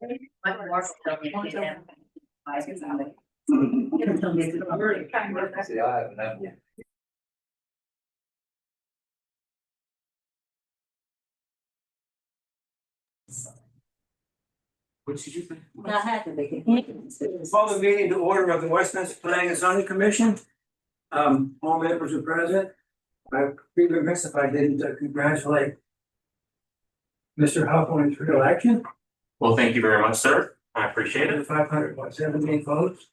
See, I haven't had one. What did you think? Call the meeting to order of the Westminster Planning and Zoning Commission. All members are present. I'd be remiss if I didn't congratulate Mr. Huff on his re-election. Well, thank you very much, sir. I appreciate it. 517 votes.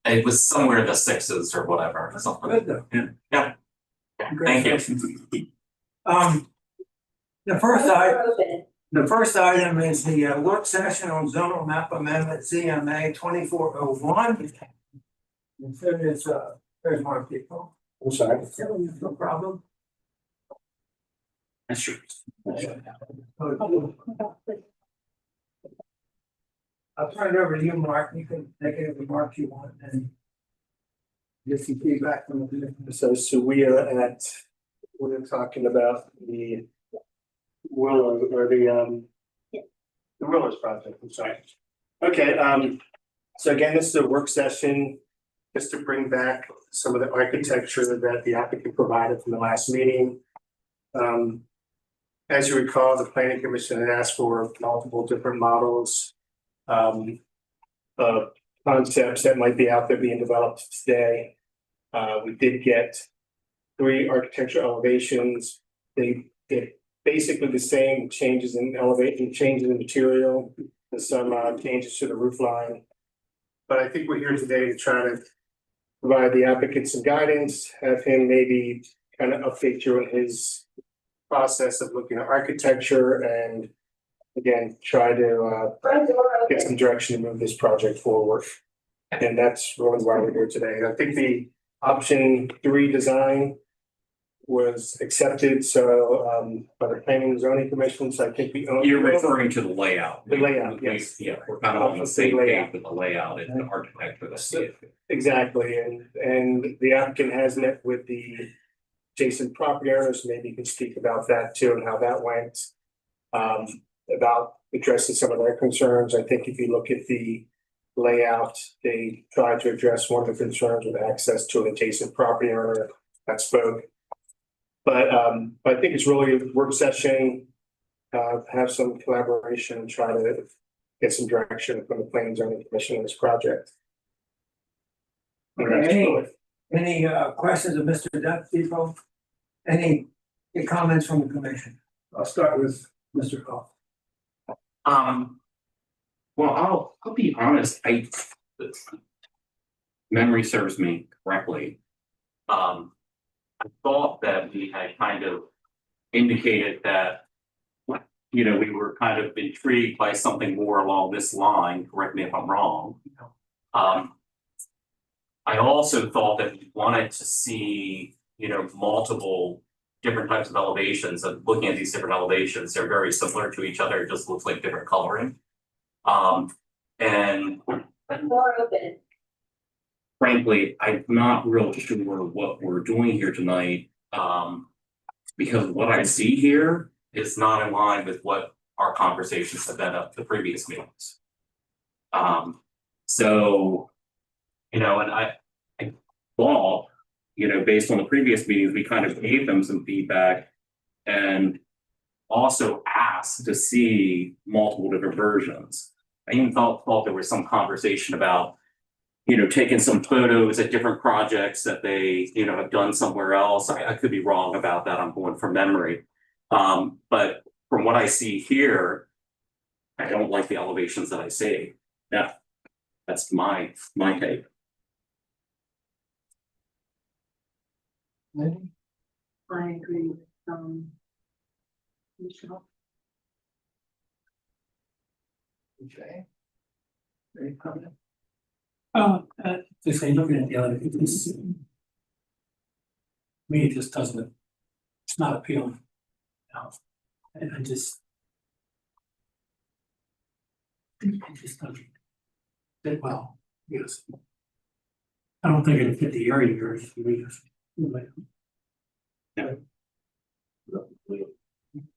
It was somewhere in the sixes or whatever. Something. Good though. Yeah. Thank you. Congratulations. The first item is the work session on zonal map amendment ZMA 2401. And so there's more people. I'm sorry. No problem. That's true. I'll turn it over to you, Mark. You can make any remarks you want and get some feedback from the commission. So we are we're talking about the Willow or the Willows project, I'm sorry. Okay, so again, this is a work session just to bring back some of the architecture that the applicant provided from the last meeting. As you recall, the planning commission had asked for multiple different models of concepts that might be out there being developed today. We did get 3 architectural elevations. They basically the same changes in elevation, changes in material, and some changes to the roof line. But I think we're here today to try to provide the applicant some guidance, have him maybe kind of update you on his process of looking at architecture and again, try to get some direction to move this project forward. And that's really why we're here today. I think the option 3 design was accepted, so by the planning and zoning commission, so I think we own. You're referring to the layout. The layout, yes. Yeah, we're kind of on the same page with the layout and the architecture. Exactly, and the applicant has met with the adjacent property owners, maybe you can speak about that too and how that went. About addressing some of their concerns. I think if you look at the layout, they tried to address one of the concerns with access to an adjacent property owner that spoke. But I think it's really a work session, have some collaboration and try to get some direction from the planning and zoning commission on this project. Any questions of Mr. Duff, people? Any comments from the commission? I'll start with Mr. Huff. Well, I'll be honest, memory serves me correctly. I thought that we had kind of indicated that, you know, we were kind of intrigued by something more along this line, correct me if I'm wrong. I also thought that we wanted to see, you know, multiple different types of elevations, and looking at these different elevations, they're very similar to each other, it just looks like different coloring. And frankly, I'm not real sure what we're doing here tonight, because what I see here is not in line with what our conversations have been at the previous meetings. So, you know, and I thought, you know, based on the previous meetings, we kind of gave them some feedback and also asked to see multiple different versions. I even thought there was some conversation about, you know, taking some photos at different projects that they, you know, have done somewhere else. I could be wrong about that. I'm going from memory. But from what I see here, I don't like the elevations that I see. Yeah, that's my take. I agree with Michelle. Okay. Any comment? Just say, looking at the other, it's. Me, it just doesn't, it's not appealing. And I just. It just doesn't fit well, yes. I don't think it'd fit the area very well.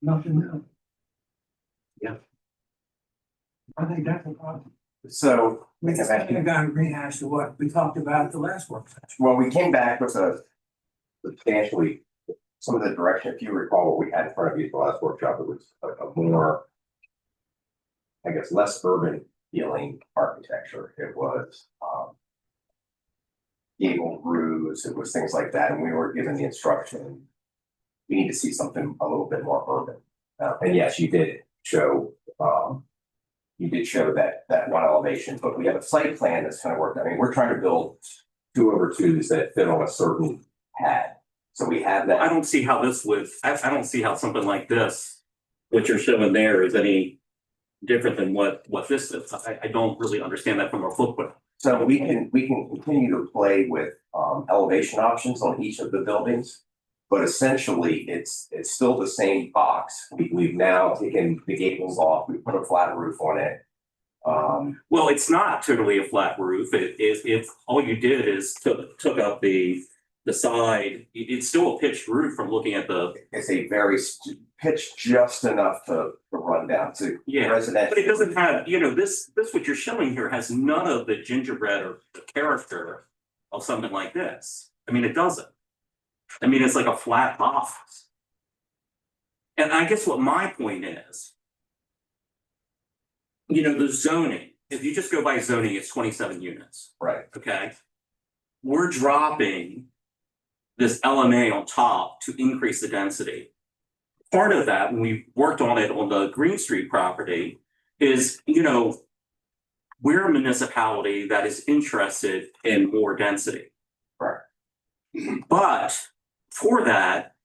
Nothing else. Yeah. I think that's a problem. So, We just kind of got to rehash to what we talked about at the last work session. well, we came back with a substantially, some of the direction, if you recall what we had in front of you at the last workshop, it was a more, I guess, less urban feeling architecture. It was, gable roofs, it was things like that, and we were given the instruction, we need to see something a little bit more urban. And yes, you did show, that one elevation, but we have a site plan that's kind of worked. I mean, we're trying to build 2/2s that fit on a certain pad. So we have that. I don't see how this would, I don't see how something like this, what you're showing there is any different than what this is. I don't really understand that from a footprint. So we can continue to play with elevation options on each of the buildings. But essentially, it's still the same box. We've now taken the gables off, we put a flat roof on it. Well, it's not totally a flat roof. If all you did is took up the side, it's still a pitched roof from looking at the, It's a very pitched just enough to run down to yeah. residential. But it doesn't have, this what you're showing here has none of the gingerbread or the character of something like this. I mean, it doesn't. I mean, it's like a flat box. And I guess what my point is, the zoning, if you just go by zoning, it's 27 units, Right. okay? We're dropping this LMA on top to increase the density. Part of that, when we worked on it on the Green Street property, is, we're a municipality that is interested in more density. Right. But for that,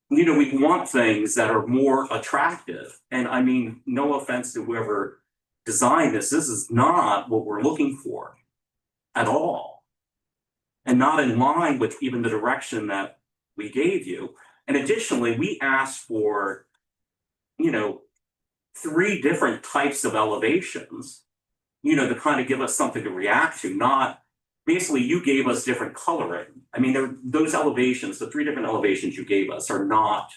we want things that are more attractive. And I mean, no offense to whoever designed this is not what we're looking for at all. And not in line with even the direction that we gave you. And additionally, we asked for, 3 different types of elevations, to kind of give us something to react to, not basically you gave us different coloring. I mean, those elevations, the 3 different elevations you gave us are not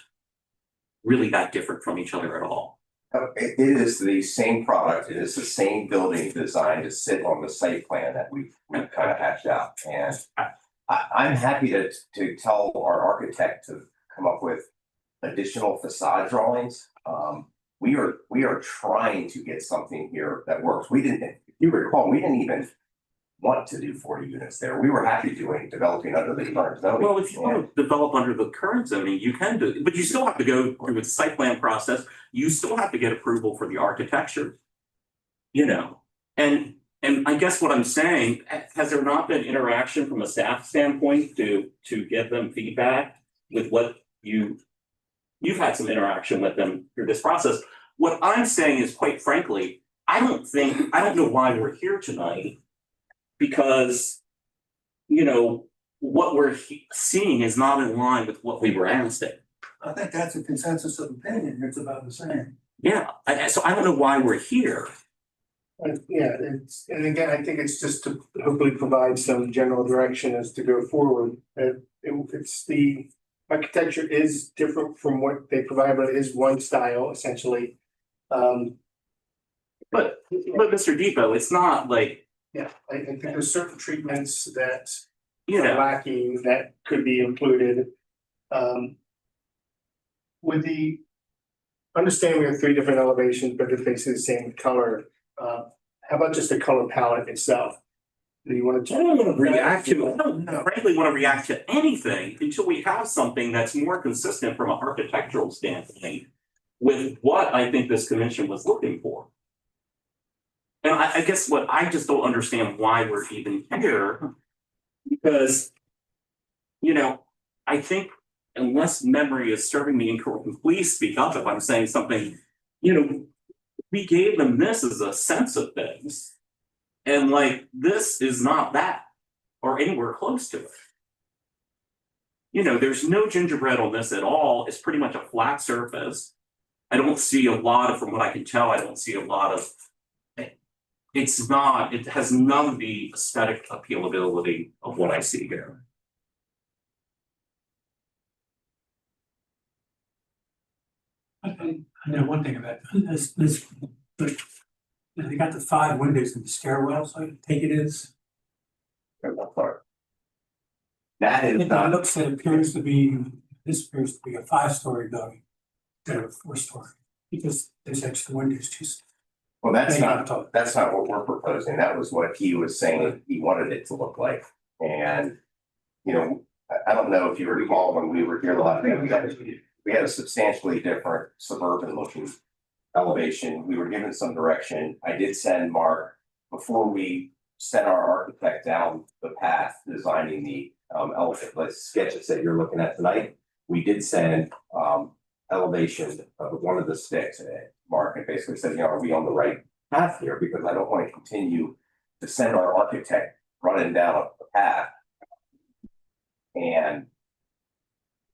really that different from each other at all. It is the same product, it is the same building designed to sit on the site plan that we've kind of hatched out. And I'm happy to tell our architect to come up with additional facade drawings. We are trying to get something here that works. If you recall, we didn't even want to do 40 units there. We were happy developing under the current zoning. Well, if you want to develop under the current zoning, you can do, but you still have to go through the site plan process. You still have to get approval for the architecture. And I guess what I'm saying, has there not been interaction from a staff standpoint to give them feedback with what you've had some interaction with them through this process? What I'm saying is, quite frankly, I don't know why we're here tonight. Because, what we're seeing is not in line with what we were asking. I think that's a consensus of opinion. It's about the same. Yeah, so I don't know why we're here. Yeah, and again, I think it's just to hopefully provide some general direction as to go forward. It's the architecture is different from what they provide, but it is one style essentially. But Mr. Depot, it's not like, Yeah, I think there's certain treatments that you are know, lacking that could be included. With the understanding we have 3 different elevations, but they're basically the same color. How about just the color palette itself? Do you want to? I don't want to react to, I don't frankly want to react to anything until we have something that's more consistent from an architectural standpoint with what I think this commission was looking for. And I guess what I just don't understand why we're even here, because, I think unless memory is serving me incorrectly, please speak up if I'm saying something, we gave them this as a sense of things. And this is not that, or anywhere close to it. There's no gingerbread on this at all. It's pretty much a flat surface. I don't see a lot of, from what I can tell, I don't see a lot of, it has none of the aesthetic appealability of what I see here. I know one thing about this And they got the 5 windows in the stairwell, so I take it is. That is It not, looks, it appears to be, this appears to be a 5-story building instead of a 4-story, because there's extra windows too. well, that's not what we're proposing. That was what he was saying he wanted it to look like. And, you know, I don't know if you recall when we were here the last time, we had a substantially different suburban looking elevation. We were given some direction. I did send Mark, before we sent our architect down the path designing the sketches that you're looking at tonight. We did send elevation of one of the sticks, Mark, and basically said, you know, are we on the right path here? Because I don't want to continue to send our architect running down the path. And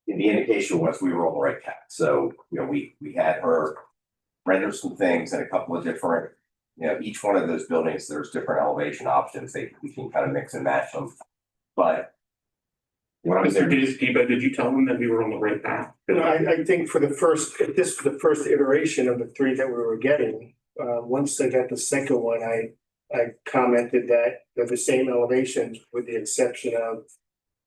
the indication was we were on the right path. So, you know, we had her render some things in a couple of different, you know, each one of those buildings, there's different elevation options. We can kind of mix and match them. But what I'm saying, Did you tell them that we were on the right path? No, I think for the first iteration of the 3 that we were getting, once I got the second one, I commented that they're the same elevations with the exception of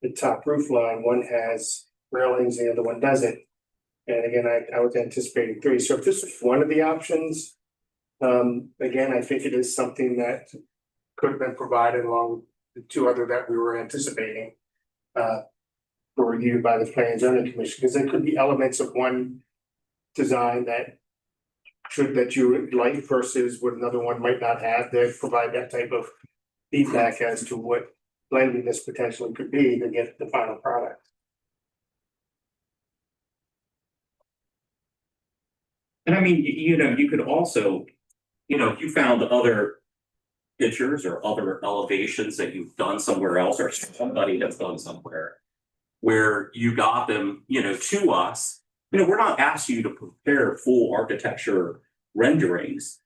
the top roof line. One has railings, the other one doesn't. And again, I was anticipating 3. So if this is one of the options, again, I think it is something that could have been provided along the 2 other that we were anticipating. For review by the Planning and Zoning Commission, because there could be elements of one design that you would like versus what another one might not have, that provide that type of feedback as to what blending this potentially could be to get the final product. And I mean, you know, you could also, you know, if you found other pictures or other elevations that you've done somewhere else or somebody has done somewhere where you got them, you know, to us, you know, we're not asking you to prepare full architecture renderings,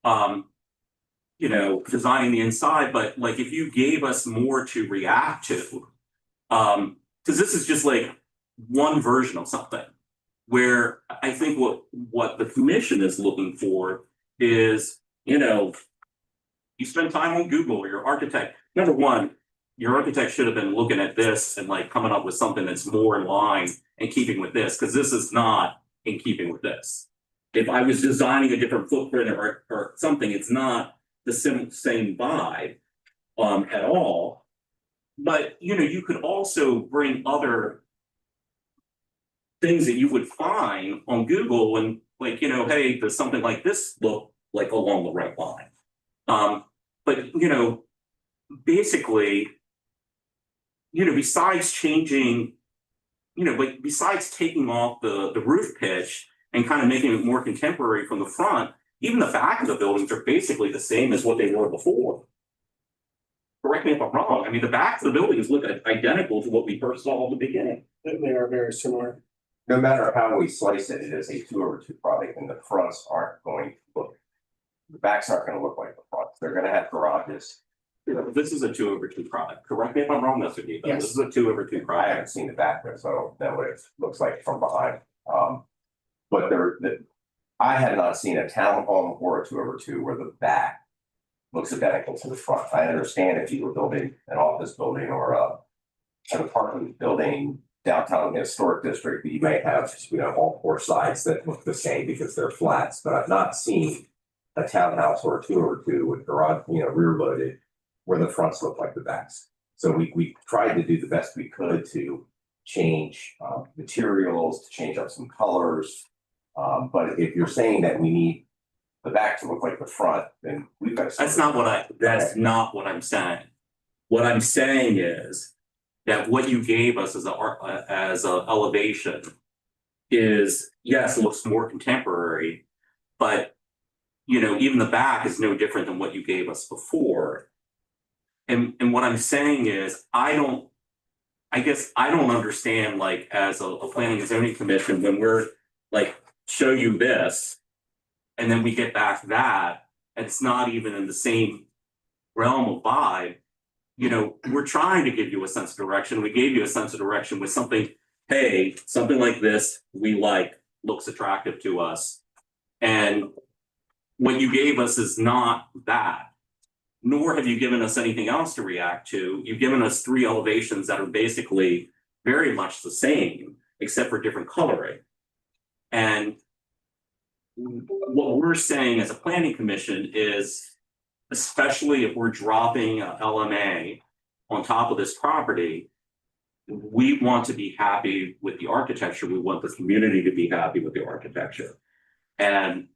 you know, designing the inside, but like if you gave us more to react to, because this is just like one version of something where I think what the commission is looking for is, you know, you spend time on Google or your architect. Number one, your architect should have been looking at this and like coming up with something that's more in line and keeping with this, because this is not in keeping with this. If I was designing a different footprint or something, it's not the same vibe at all. But you know, you could also bring other things that you would find on Google and like, you know, hey, does something like this look like along the right line? But you know, basically, you know, besides changing, you know, but besides taking off the roof pitch and kind of making it more contemporary from the front, even the back of the buildings are basically the same as what they were before. Correct me if I'm wrong. I mean, the backs of the buildings look identical to what we first saw at the beginning. They are very similar. no matter how we slice it, it is a 2/2 product, and the fronts aren't going to look. The backs aren't gonna look like the fronts. They're gonna have garages. This is a 2/2 product. Correct me if I'm wrong, Mr. Debo. Yes. This is a 2/2 I product. haven't seen the back there, so I don't know what it looks like from behind. But I have not seen a townhome or a 2/2 where the back looks identical to the front. I understand if you were building an office building or an apartment building downtown in the historic district, you may have, all 4 sides that look the same because they're flats, but I've not seen a townhouse or a 2/2 with garage, rear loaded, where the fronts look like the backs. So we tried to do the best we could to change materials, to change up some colors. But if you're saying that we need the back to look like the front, then we've got to. That's not what I'm saying. What I'm saying is that what you gave us as a elevation is, yes, it looks more contemporary, but even the back is no different than what you gave us before. And what I'm saying is, I don't understand, like, as a planning and zoning commission, when we're like, show you this, and then we get back that, and it's not even in the same realm of vibe. We're trying to give you a sense of direction. We gave you a sense of direction with something, hey, something like this, we like, looks attractive to us. And what you gave us is not that. Nor have you given us anything else to react to. You've given us 3 elevations that are basically very much the same, except for different coloring. And what we're saying as a planning commission is, especially if we're dropping a LMA on top of this property, we want to be happy with the architecture. We want the community to be happy with the architecture. And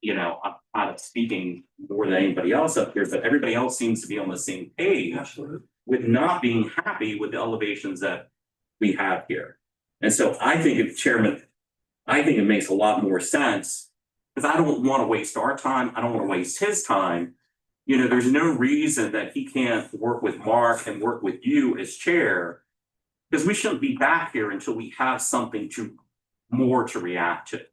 you know, I'm not speaking more than anybody else up here, but everybody else seems to be on the same page with not being happy with the elevations that we have here. And so I think if Chairman, I think it makes a lot more sense, because I don't want to waste our time. I don't want to waste his time. You know, there's no reason that he can't work with Mark and work with you as chair, because we shouldn't be back here until we have something more to react to.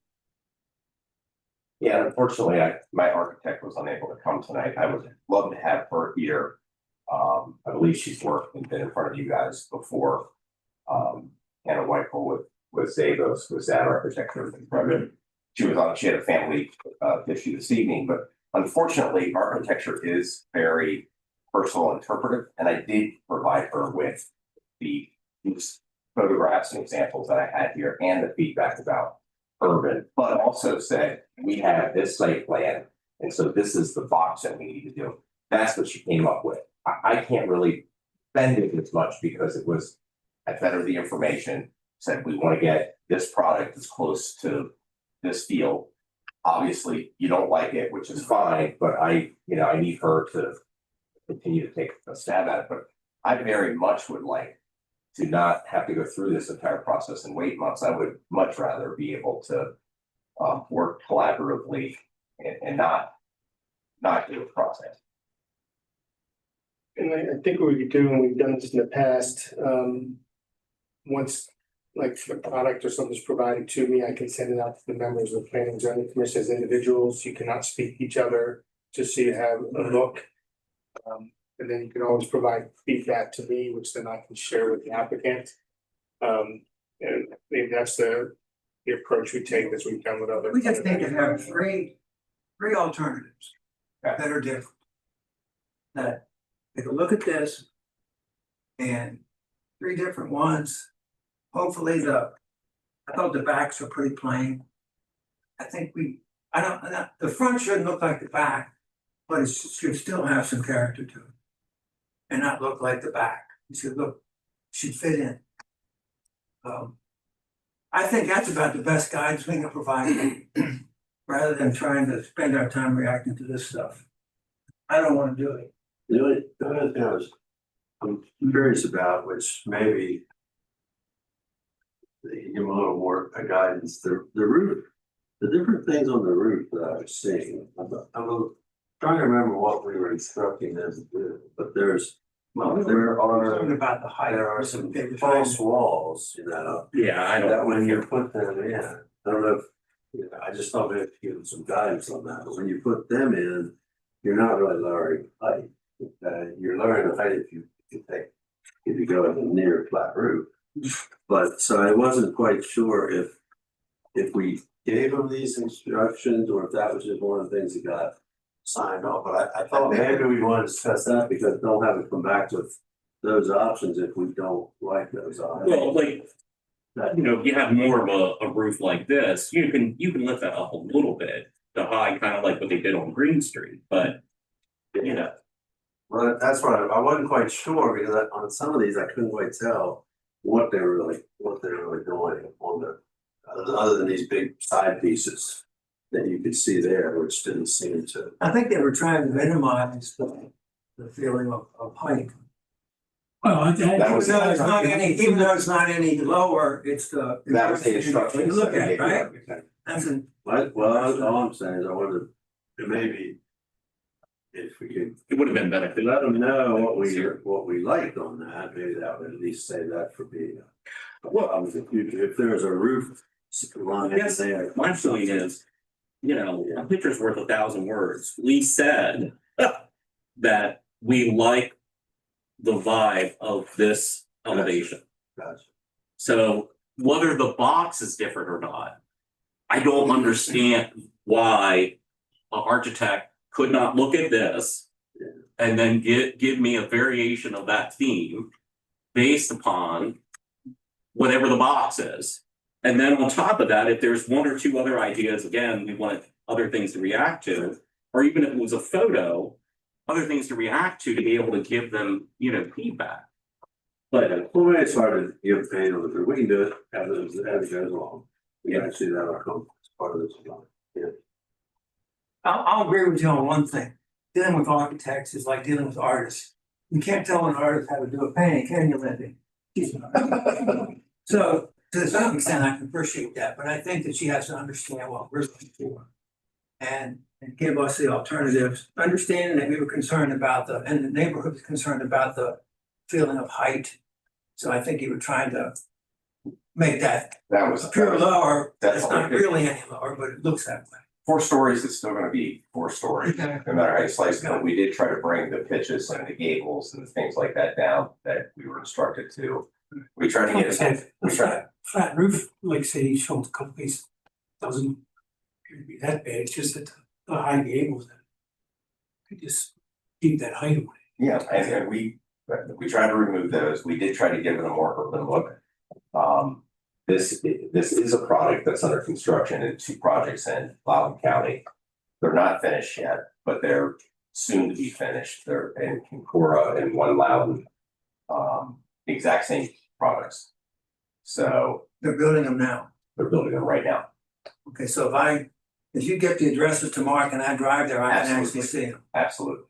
Yeah, unfortunately, my architect was unable to come tonight. I would love to have her here. I believe she's worked and been in front of you guys before. Hannah Whitehall with Zavos, was that architecture. She had a family issue this evening, but unfortunately, architecture is very personal interpretive, and I did provide her with the photographs and examples that I had here and the feedback about urban, but also said, we have this site plan, and so this is the box that we need to do. That's what she came up with. I can't really bend it as much because it was, I fed her the information, said we want to get this product as close to this field. Obviously, you don't like it, which is fine, but I need her to continue to take a stab at it. But I very much would like to not have to go through this entire process and wait months. I would much rather be able to work collaboratively and not do a process. And I think what we could do, and we've done this in the past, once like the product or something's provided to me, I can send it out to the members of the planning and zoning commission as individuals. You cannot speak to each other, just so you have a look. And then you can always provide feedback to me, which then I can share with the applicant. And maybe that's the approach we take as we've done with other. We just need to have three alternatives that are different. That take a look at this. And 3 different ones. Hopefully I thought the backs are pretty plain. I think the front shouldn't look like the back, but it should still have some character to it. And not look like the back. It should fit in. I think that's about the best guidance we can provide, rather than trying to spend our time reacting to this stuff. I don't want to do it. The only thing I'm curious about, which maybe they can give a little more guidance, the roof, the different things on the roof that I was seeing. I'm trying to remember what we were instructing them to do, but there About the height. are some false walls, you know. Yeah, I That don't. when you put them in, I don't know if, I just thought maybe give them some guidance on that, but when you put them in, you're not really lowering height. You're lowering the height if you go with a near flat roof. But so I wasn't quite sure if we gave them these instructions or if that was just one of the things that got signed off, but I thought maybe we want to discuss that because don't have it come back with those options if we don't like those options. Well, like, you know, if you have more of a roof like this, you can lift that up a little bit to hide, kind of like what they did on Green Street, but you know. Well, that's what I wasn't quite sure because on some of these I couldn't quite tell what they were really doing on the other than these big side pieces that you could see there, which didn't seem to. I think they were trying to minimize the feeling of height. Well, That was- Even though it's not any lower, it's the. That was the instruction. You look at it, right? Well, all I'm saying is I wonder, maybe if we could It would have been better. let them know what we liked on that, maybe that would at least say that for being. Well, if there's a roof line Yes, there. my point is, you know, a picture's worth 1,000 words. We said that we like the vibe of this elevation. Gotcha. So whether the box is different or not, I don't understand why an architect could not look at this and then give me a variation of that theme based upon whatever the box is. And then on top of that, if there's one or two other ideas, again, we wanted other things to react to, or even if it was a photo, other things to react to be able to give them, you know, feedback. But Well, it's hard to give pain on it, we can do it as it goes along. We actually that our as part of this. Yeah. I'll agree with you on one thing. Dealing with architects is like dealing with artists. You can't tell an artist how to do a painting, can you, Lindy? So to some extent, I can appreciate that, but I think that she has to understand what we're looking for. And give us the alternatives, understanding that we were concerned about and the neighborhood was concerned about the feeling of height. So I think you were trying to make that That was. appear lower. That's It's not all good. really any lower, but it looks that way. 4 stories is still gonna be 4 stories, Okay. no matter how you slice it, but we did try to bring the pitches and the gables and things like that down that we were instructed to. We tried to get it, we tried, Flat roof, like say you showed a couple pieces, doesn't appear to be that bad, it's just that the high gables that. Could just keep that height away. yeah, and we tried to remove those, we did try to give it a more urban look. This is a product that's under construction in 2 projects in Loudoun County. They're not finished yet, but they're soon to be finished. They're in Kincora and one Loudoun. The exact same products. So They're building them now. they're building them right now. Okay, so if you get the addresses to Mark and I drive there, I can actually Absolutely. see them. Absolutely.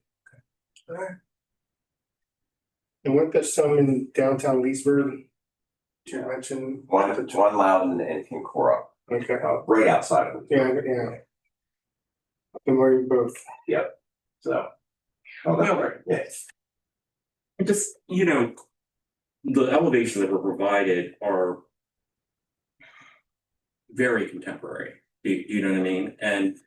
And weren't there some in downtown Leesburg? You mentioned. One Loudoun and Kincora, Okay, right outside of it. yeah. Up in where you both. So. Oh, that's right, yes. it just, you know, the elevations that were provided are very contemporary. Do you know what I mean? And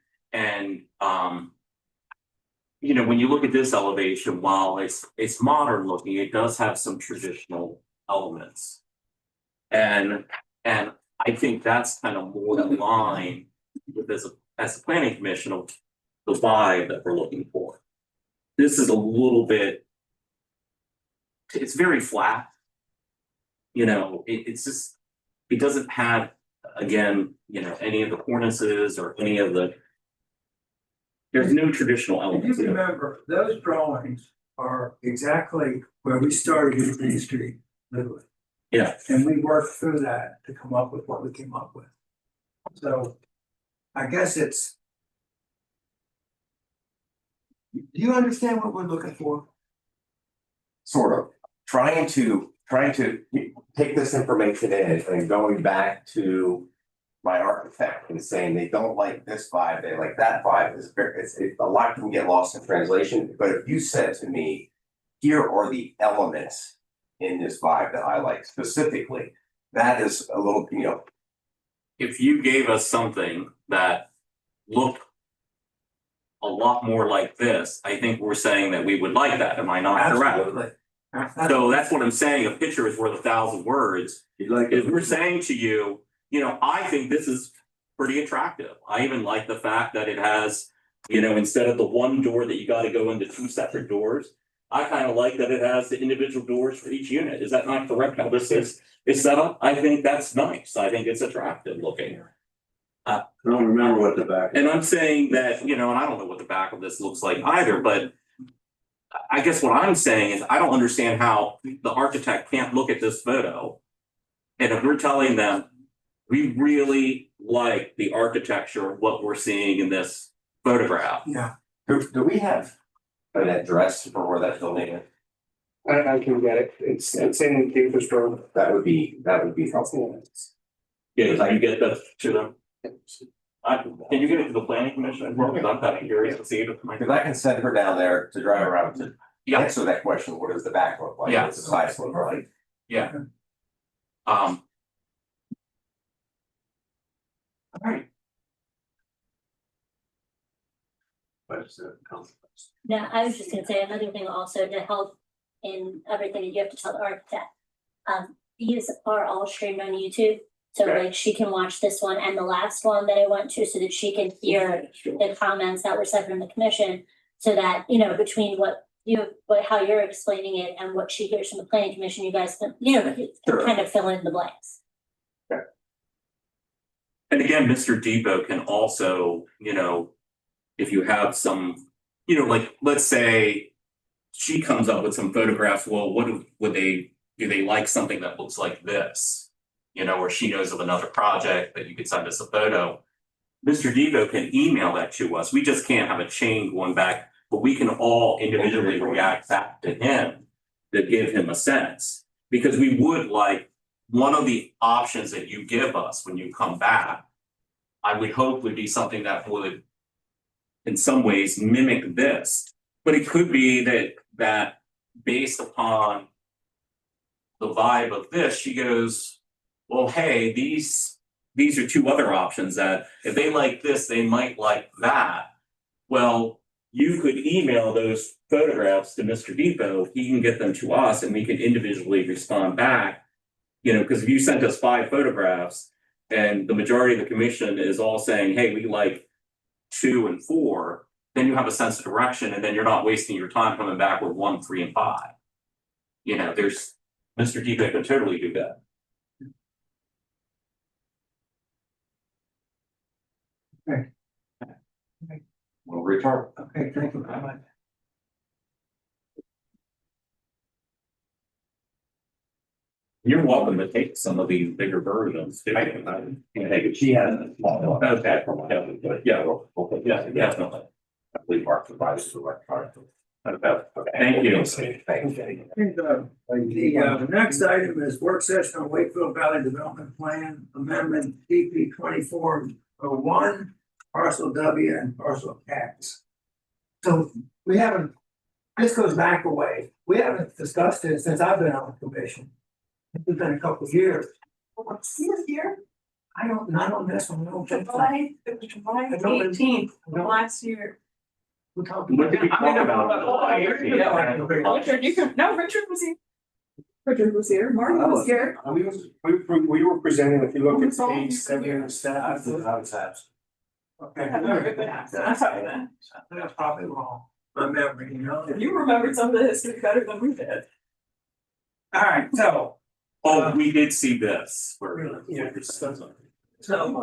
you know, when you look at this elevation, while it's modern looking, it does have some traditional elements. And I think that's kind of more in line with as a planning commission of the vibe that we're looking for. This is a little bit, it's very flat. You know, it's just, it doesn't have, again, you know, any of the cornices or any of the. There's no traditional If elements. you to it. remember, those drawings are exactly where we started in Main Street, literally. Yeah. And we worked through that to come up with what we came up with. So I guess it's. Do you understand what we're looking for? Sort of, trying to take this information in and going back to my architect and saying they don't like this vibe, they like that vibe, a lot can get lost in translation, but if you said to me, here are the elements in this vibe that I like specifically, that is a little, you know. If you gave us something that looked a lot more like this, I think we're saying that we would like that. Am I not correct? Absolutely. So that's what I'm saying. A picture is worth 1,000 words. You like If it? we're saying to you, you know, I think this is pretty attractive. I even like the fact that it has, you know, instead of the one door that you got to go into 2 separate doors, I kind of like that it has the individual doors for each unit. Is that not correct? How this is set up? I think that's nice. I think it's attractive looking. I don't remember what the back. And I'm saying that, you know, and I don't know what the back of this looks like either, but I guess what I'm saying is I don't understand how the architect can't look at this photo. And if we're telling them, we really like the architecture of what we're seeing in this photograph. Yeah, Do we have an address for where that building is? I can get it, it's in Gaithersburg. That would be helpful. Yeah, can you get that to them? Can you get it to the planning commission as well? Because I'm kind of curious to see it. Because I can send her down there to drive around to Yeah. answer that question, what does the back look like? Yeah. What's the size look like? Yeah. All right. No, I was just gonna say another thing also to help in everything that you have to tell the architect. These are all streamed on YouTube, So Okay. like she can watch this one and the last one that I went to so that she can hear the comments that were said from the commission. So that, you know, between how you're explaining it and what she hears from the planning commission, you guys can, you know, Sure. kind of fill in the blanks. And again, Mr. Depot can also, you know, if you have some, you know, like, let's say she comes up with some photographs, well, do they like something that looks like this? You know, or she knows of another project that you could send us a photo. Mr. Depot can email that to us. We just can't have a chain going back, but we can all individually react back to him to give him a sense. Because we would like, one of the options that you give us when you come back, I would hope would be something that would in some ways mimic this. But it could be that based upon the vibe of this, she goes, well, hey, these are two other options that if they like this, they might like that. Well, you could email those photographs to Mr. Depot, he can get them to us and we can individually respond back. You know, because if you sent us 5 photographs and the majority of the commission is all saying, hey, we like 2 and 4, then you have a sense of direction and then you're not wasting your time coming back with 1, 3, and 5. You know, Mr. Depot could totally do that. We'll return. Okay, thank you very much. You're welcome to take some of these bigger versions. Too. Take it, she has a small one. Okay. But Yeah. okay, Yeah, definitely. I believe Mark provided the electronic. Okay. Thank you. Thank you. The next item is work session on Wakefield Valley Development Plan Amendment DP 2401, parcel W and parcel X. So we haven't, this goes back a way. We haven't discussed it since I've been on the commission. It's been a couple of years. Here, I don't, not on this one, no. July, it was July I don't- 18th I don't- last year. We're talking. What did we talk about? Richard, you can, no, Richard was here. Richard was here, Marty was here. We were presenting, if you look at page 7 of staff. Okay. That's That's probably wrong. Remembering, you know. You remembered some of the history better than we did. All right, so, Oh, we did see this. Where- Yeah. so,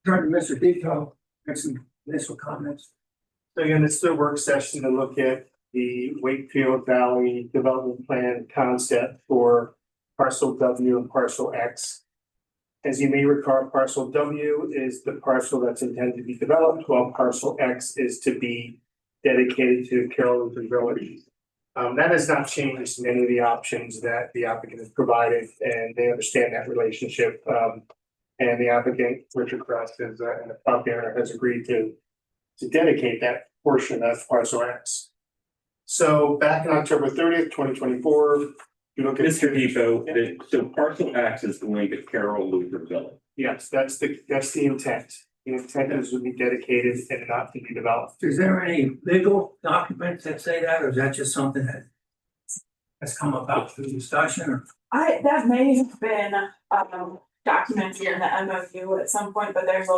turn to Mr. Depot, make some initial comments. So again, this is a work session to look at the Wakefield Valley Development Plan concept for parcel W and parcel X. As you may recall, parcel W is the parcel that's intended to be developed, while parcel X is to be dedicated to Carroll Lutheran Village. That has not changed in any of the options that the applicant has provided, and they understand that relationship. And the applicant, Richard Cross, is, and the property owner has agreed to dedicate that portion of parcel X. So back in October 30th, 2024, you look at. Mr. Depot, so parcel X is going to Carroll Lutheran Village. Yes, that's the intent. The intent is to be dedicated and not to be developed. Is there any legal documents that say that, or is that just something that has come about through discussion, or? That may have been, documented in the MOU at some point, but there was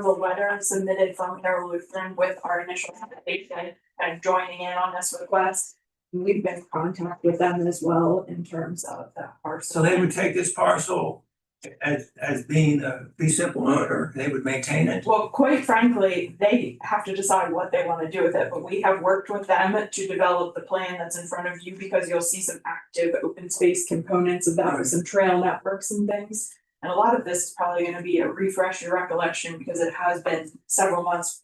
a letter submitted from Carroll Lutheran with our initial application and joining in on this request. We've been in contact with them as well in terms of that parcel. So they would take this parcel as being a fee simple owner, they would maintain it? Well, quite frankly, they have to decide what they want to do with it, but we have worked with them to develop the plan that's in front of you because you'll see some active open space components of that with some trail networks and things. And a lot of this is probably going to be a refresh your recollection because it has been several months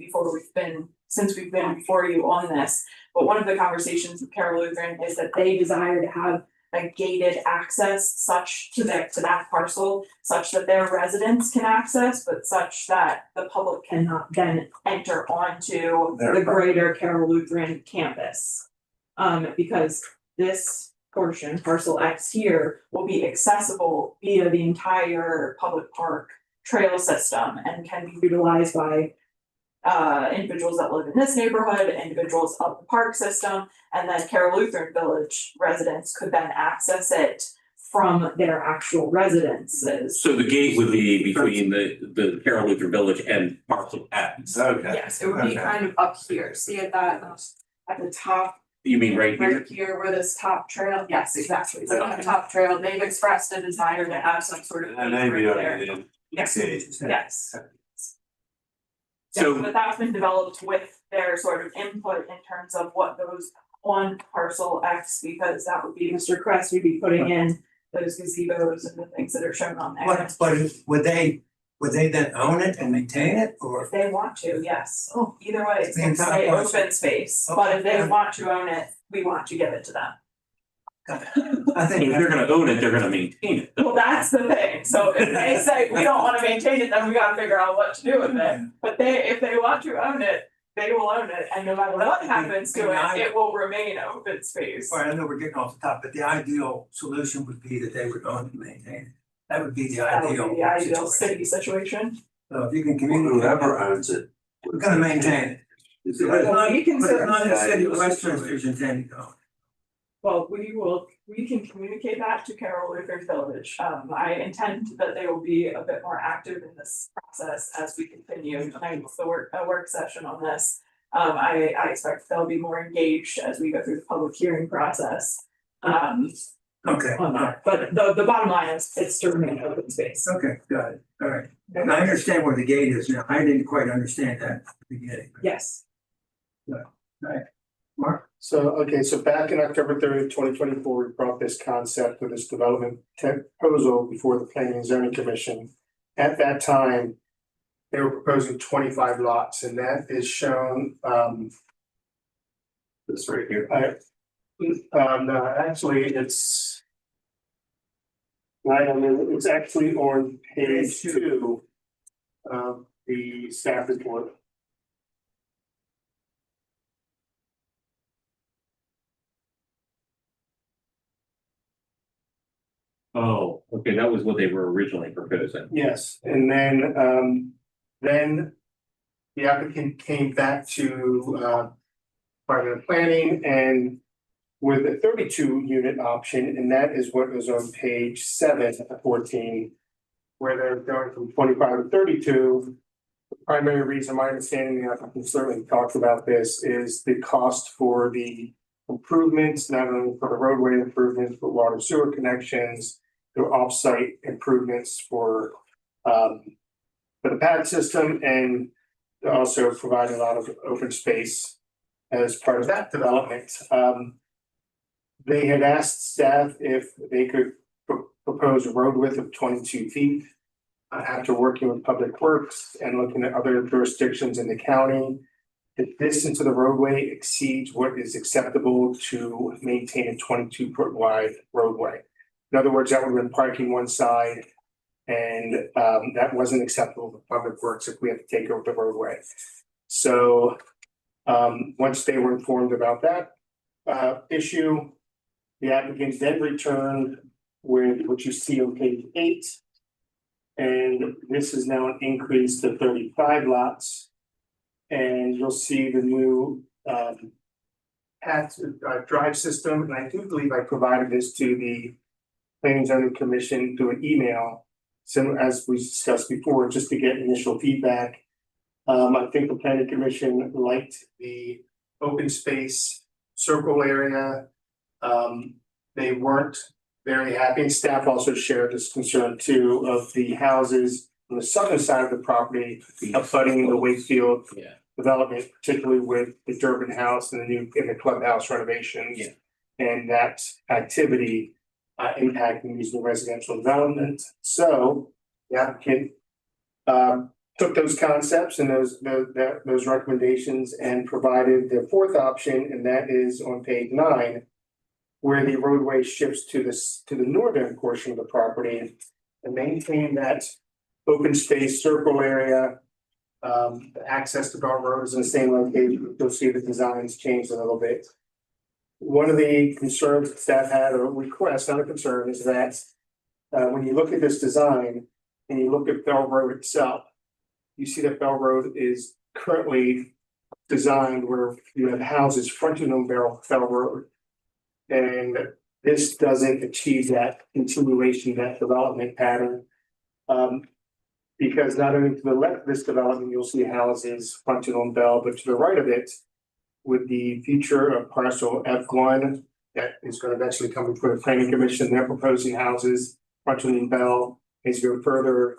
since we've been before you on this. But one of the conversations with Carroll Lutheran is that they desire to have a gated access such to that parcel, such that their residents can access, but such that the public cannot then enter onto the greater Carroll Lutheran campus. Because this portion, parcel X here, will be accessible via the entire public park trail system and can be utilized by individuals that live in this neighborhood, individuals of the park system, and then Carroll Lutheran Village residents could then access it from their actual residences. So the gate would be between the Carroll Lutheran Village and parcel X. Okay. Yes, it would be Okay. kind of up here, see at that, at the top, You mean right here? right here where this top trail, yes, exactly, so on the top trail, they've expressed a desire to have some sort of. And maybe right there. I Yes, yes. So- Yeah, but that's been developed with their sort of input in terms of what goes on parcel X, because that would be Mr. Crest would be putting in those gazebos and the things that are shown on there. But would they then own it and maintain it, or? If they want to, yes, either way, it's The gonna entire stay parcel. open space, but if they Okay. want to own it, we want to give it to them. I If think. they're gonna own it, they're gonna maintain it. Well, that's the thing, so if they say we don't wanna maintain it, then we gotta figure out what to do with it. But if they want to own it, they will own it, and no matter what happens to it, it will remain open space. All right, I know we're getting off the top, but the ideal solution would be that they would own and maintain it. That would be the That would ideal be the ideal situation. city situation. So if you can communicate. Whoever owns it. We're gonna maintain it. Is But it's it- not, We can but it's not in the certainly- city of Westminster's intended to own. Well, we can communicate that to Carroll Lutheran Village. I intend that they will be a bit more active in this process as we continue tonight's a work session on this. I expect they'll be more engaged as we go through the public hearing process. Okay, On that, but the bottom line is it's to remain open space. okay, got it, all right. And I understand where the gate is now. I didn't quite understand that at the beginning. Yes. Mark? So back in October 30th, 2024, we brought this concept of this development proposal before the Planning and Zoning Commission. At that time, they were proposing 25 lots, and that is shown, This right here. no, actually, it's right, I mean, it's actually on page 2 of the staff report. Oh, okay, that was what they were originally proposing. Yes, and then the applicant came back to Department of Planning and with a 32 unit option, and that is what was on page 7 of 14. Where they're going from 25 to 32. The primary reason, my understanding, the applicant certainly talked about this, is the cost for the improvements, not only for the roadway improvements, but water sewer connections. There were off-site improvements for the pad system, and they also provide a lot of open space as part of that development. They had asked staff if they could propose a road width of 22 feet. After working with Public Works and looking at other jurisdictions in the county, the distance of the roadway exceeds what is acceptable to maintain a 22-foot wide roadway. In other words, that would have been parking one side, and that wasn't acceptable to Public Works if we had to take over the roadway. So once they were informed about that issue, the applicant then returned with what you see on page 8. And this is now an increase to 35 lots. And you'll see the new path drive system, and I do believe I provided this to the Planning and Zoning Commission through an email. So as we discussed before, just to get initial feedback. I think the Planning Commission liked the open space circle area. They weren't very happy, and staff also shared this concern too, of the houses on the southern side of the property abutting the Wakefield Yeah. development, particularly with the Durbin House and the clubhouse renovations. Yeah. And that activity impacting these new residential developments. So the applicant took those concepts and those recommendations and provided the fourth option, and that is on page 9, where the roadway shifts to the northern portion of the property and maintain that open space circle area. The access to Bell Road is in the same location. You'll see the designs changed a little bit. One of the concerns that staff had, or request, not a concern, is that when you look at this design and you look at Bell Road itself, you see that Bell Road is currently designed where you have houses fronting on Bell Road. And this doesn't achieve that continuation, that development pattern. Because not only to the left of this development, you'll see houses fronting on Bell, but to the right of it, with the future of parcel F1, that is going to eventually come before the planning commission, they're proposing houses fronting on Bell. As you go further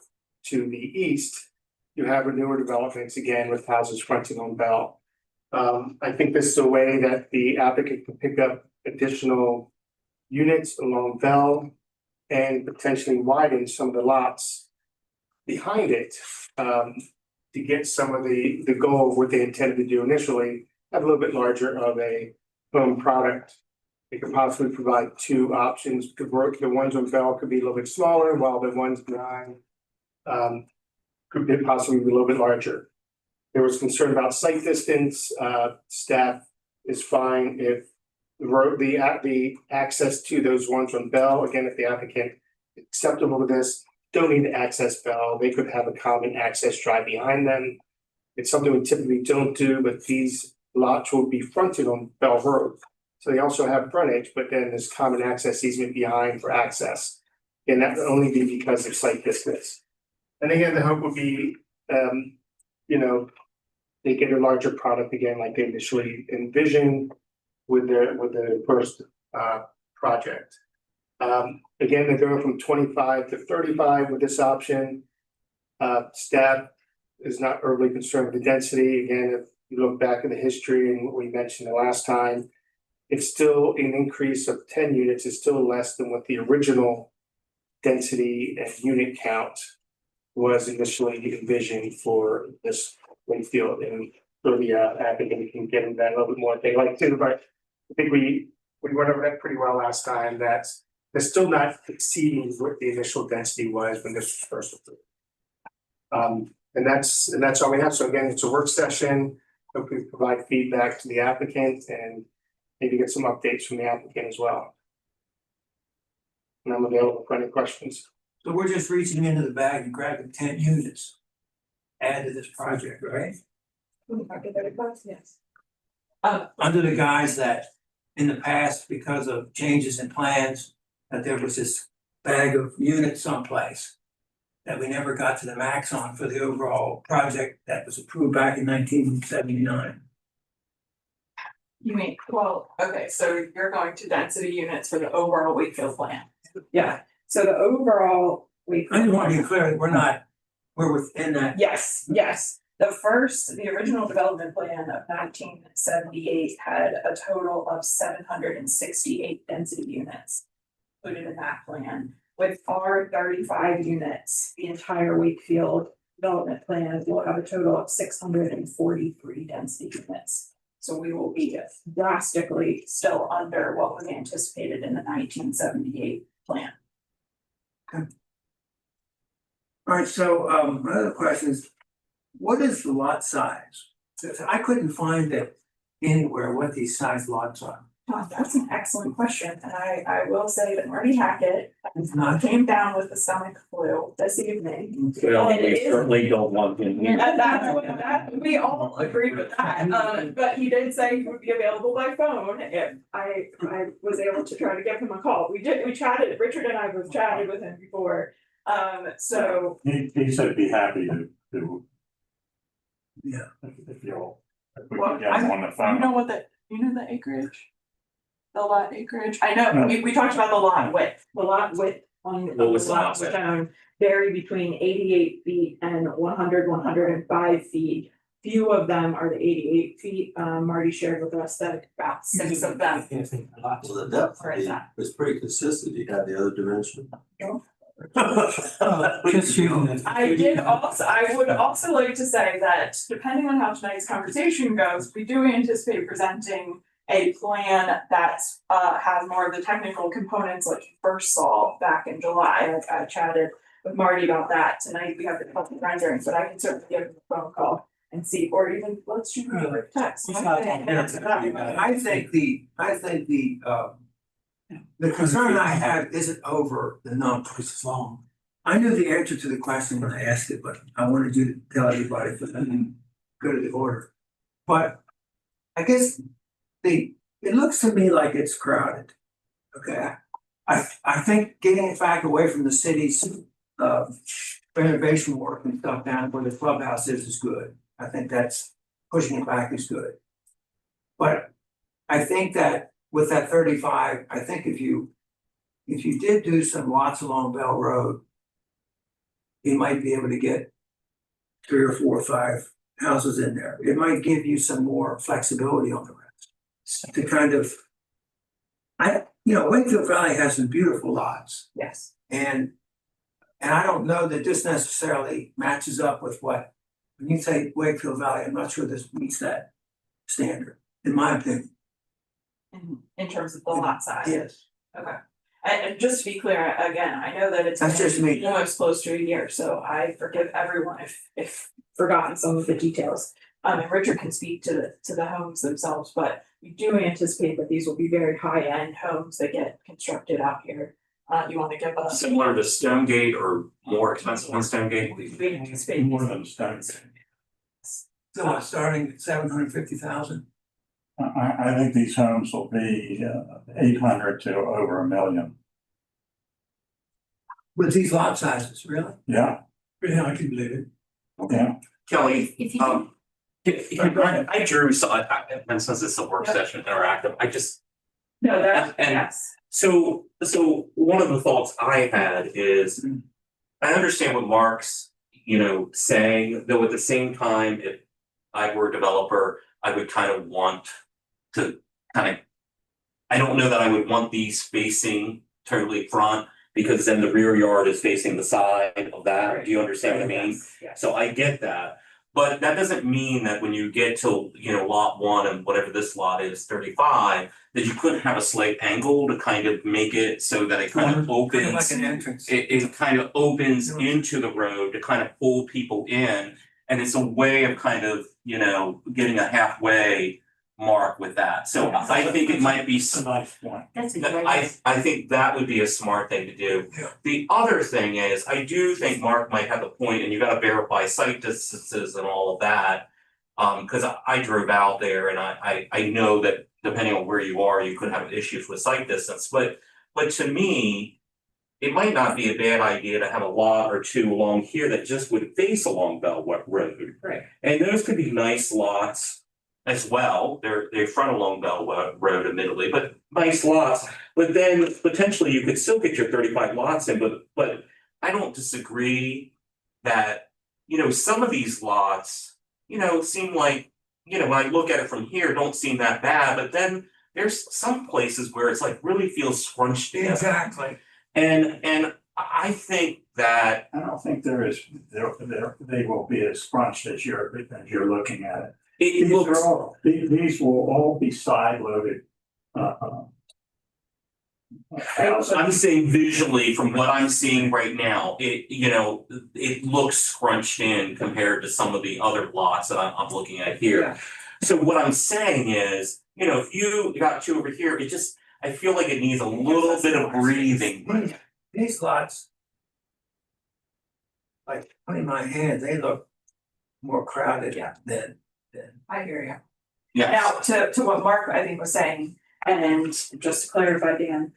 to the east, you have a newer developments again with houses fronting on Bell. I think this is a way that the applicant can pick up additional units along Bell and potentially widen some of the lots behind it, to get some of the goal of what they intended to do initially, have a little bit larger of a home product. They could possibly provide two options. The ones on Bell could be a little bit smaller, while the ones behind could be possibly be a little bit larger. There was concern about site distance. Staff is fine if the road, the access to those ones on Bell, again, if the applicant is acceptable to this, don't need to access Bell. They could have a common access drive behind them. It's something we typically don't do, but these lots will be fronted on Bell Road. So they also have frontage, but then there's common access easement behind for access. And that would only be because of site distance. And again, the hope would be, they get a larger product again, like they initially envisioned with the first project. Again, they're going from 25 to 35 with this option. Staff is not overly concerned with the density. Again, if you look back at the history and what we mentioned the last time, it's still an increase of 10 units. It's still less than what the original density and unit count was initially envisioned for this Wakefield. And so the applicant can get into that a little bit more if they like to, but I think we went over that pretty well last time. That's still not exceeding what the initial density was when this was first approved. And that's all we have. So again, it's a work session. Hopefully provide feedback to the applicant and maybe get some updates from the applicant as well. And I'm available for any questions. So we're just reaching into the bag and grabbing 10 units. Add to this project, right? Yes. Under the guise that in the past, because of changes in plans, that there was this bag of units someplace that we never got to the max on for the overall project that was approved back in 1979. You mean, well, okay, so you're going to density units for the overall Wakefield plan. Yeah, so the overall I just want to be clear that we're within that. Yes. The original development plan of 1978 had a total of 768 density units included in that plan. With our 35 units, the entire Wakefield development plan will have a total of 643 density units. So we will be drastically still under what was anticipated in the 1978 plan. All right, so my other question is, what is the lot size? I couldn't find it anywhere what these size lots are. Oh, that's an excellent question, and I will say that Marty Hackett It's not. came down with the stomach flu this evening. Well, And it we is- certainly don't want him here. And that, we all agree with that, but he did say he would be available by phone if I was able to try to give him a call. We chatted, Richard and I both chatted with him before, so. He said be happy to. Yeah. If you'll, if we Well, can get him on the phone. You know the acreage? The lot acreage, I know, we talked about the lot width on What the was the lots lot width? shown vary between 88 feet and 105 feet. Few of them are the 88 feet, Marty shared with us that about 6 of them. Well, the depth Where is that? was pretty consistent. You had the other dimension. Just shooting. I would also like to say that depending on how tonight's conversation goes, we do anticipate presenting a plan that has more of the technical components like you first saw back in July. I chatted with Marty about that. Tonight we have the public renderings, but I can certainly give him a phone call and see, or even let's shoot him a text. I think the concern I have isn't over the number. It's long. I knew the answer to the question when I asked it, but I wanted you to tell everybody. go to the order. But I guess it looks to me like it's crowded. Okay, I think getting it back away from the city's renovation work and stuff down where the clubhouse is good. I think that's pushing it back is good. But I think that with that 35, I think if you did do some lots along Bell Road, you might be able to get 3 or 4 or 5 houses in there. It might give you some more flexibility on the rest. To kind of, Wakefield Valley has some beautiful lots. Yes. And I don't know that this necessarily matches up with what, when you say Wakefield Valley, I'm not sure this meets that standard, in my opinion. In terms of the lot size. Yes. Okay. And just to be clear, again, I know that it's That's just me. almost close to a year, so I forgive everyone if forgotten some of the details. And Richard can speak to the homes themselves, but we do anticipate that these will be very high-end homes that get constructed out here. You wanna give us? Similar to Stonegate or more expensive than Stonegate? We anticipate. More than Stones. So it's starting at 750,000. I think these homes will be 800 to over 1 million. With these lot sizes, really? Yeah, Yeah, I can believe it. yeah. Kelly, If you I drew, and since it's a work session interactive, I just, No, that, And- yes. so one of the thoughts I had is, I understand what Mark's, saying, though at the same time, if I were a developer, I would kind of want to I don't know that I would want these facing totally front, because then the rear yard is facing the side of that. Do you understand what I mean? Yes. So I get that, but that doesn't mean that when you get to, lot 1 and whatever this lot is, 35, that you couldn't have a slight angle to kind of make it so that it kind of Kind of opens. like an entrance. It kind of opens Yeah. into the road to kind of pull people in. And it's a way of kind of, getting a halfway mark with that. So I think it might be It's a nice point. That's a great. I think that would be a smart thing to do. Yeah. The other thing is, I do think Mark might have a point, and you gotta verify site distances and all of that. Cause I drove out there and I know that depending on where you are, you could have issues with site distance, but to me, it might not be a bad idea to have a lot or 2 along here that just would face along Bell Road. Right. And those could be nice lots as well. They front along Bell Road admittedly, but nice lots. But then potentially you could still get your 35 lots in, but I don't disagree that, some of these lots, seem like, when I look at it from here, don't seem that bad, but then there's some places where it's like really feels scrunched in. Exactly. And I think that, I don't think they will be as scrunched as you're looking at it. it looks. These will all be side loaded. I'm saying visually from what I'm seeing right now, it looks scrunched in compared to some of the other lots that I'm looking at here. Yeah. So what I'm saying is, if you got 2 over here, I feel like it needs a little bit of breathing. These lots, like, in my hand, they look more crowded than. I hear you. Yeah. Now, to what Mark, I think, was saying, and just to clarify, Dan,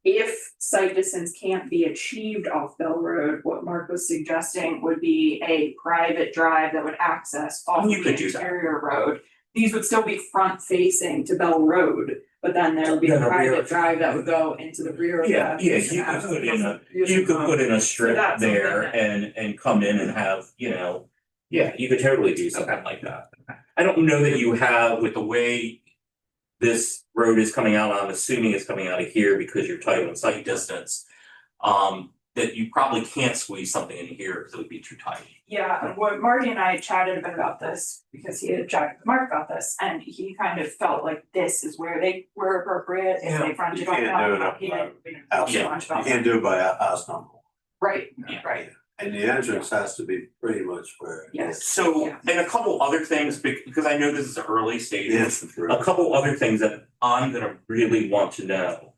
if site distance can't be achieved off Bell Road, what Mark was suggesting would be a private drive that would access off You the could do that. interior road. These would still be front facing to Bell Road, but then there would be a Then a rear- private drive that would go into the rear of Yeah, that. yeah, you could put in a strip that's something there that- and come in and have, yeah, you could totally do something like that. I don't know that you have, with the way this road is coming out, I'm assuming it's coming out of here because you're tight on site distance. That you probably can't squeeze something in here because it would be too tight. Yeah, what Marty and I chatted a bit about this, because he had chatted with Mark about this, and he kind of felt like this is where they were appropriate, if they fronted You on can't do it that, up he by didn't house. say Yeah. much You about can't that. do it by house number. Right, Yeah. right, And the entrance has to be pretty much where. yes. So, Yeah. and a couple other things, because I know this is early The stages. entrance A road. couple other things that I'm gonna really want to know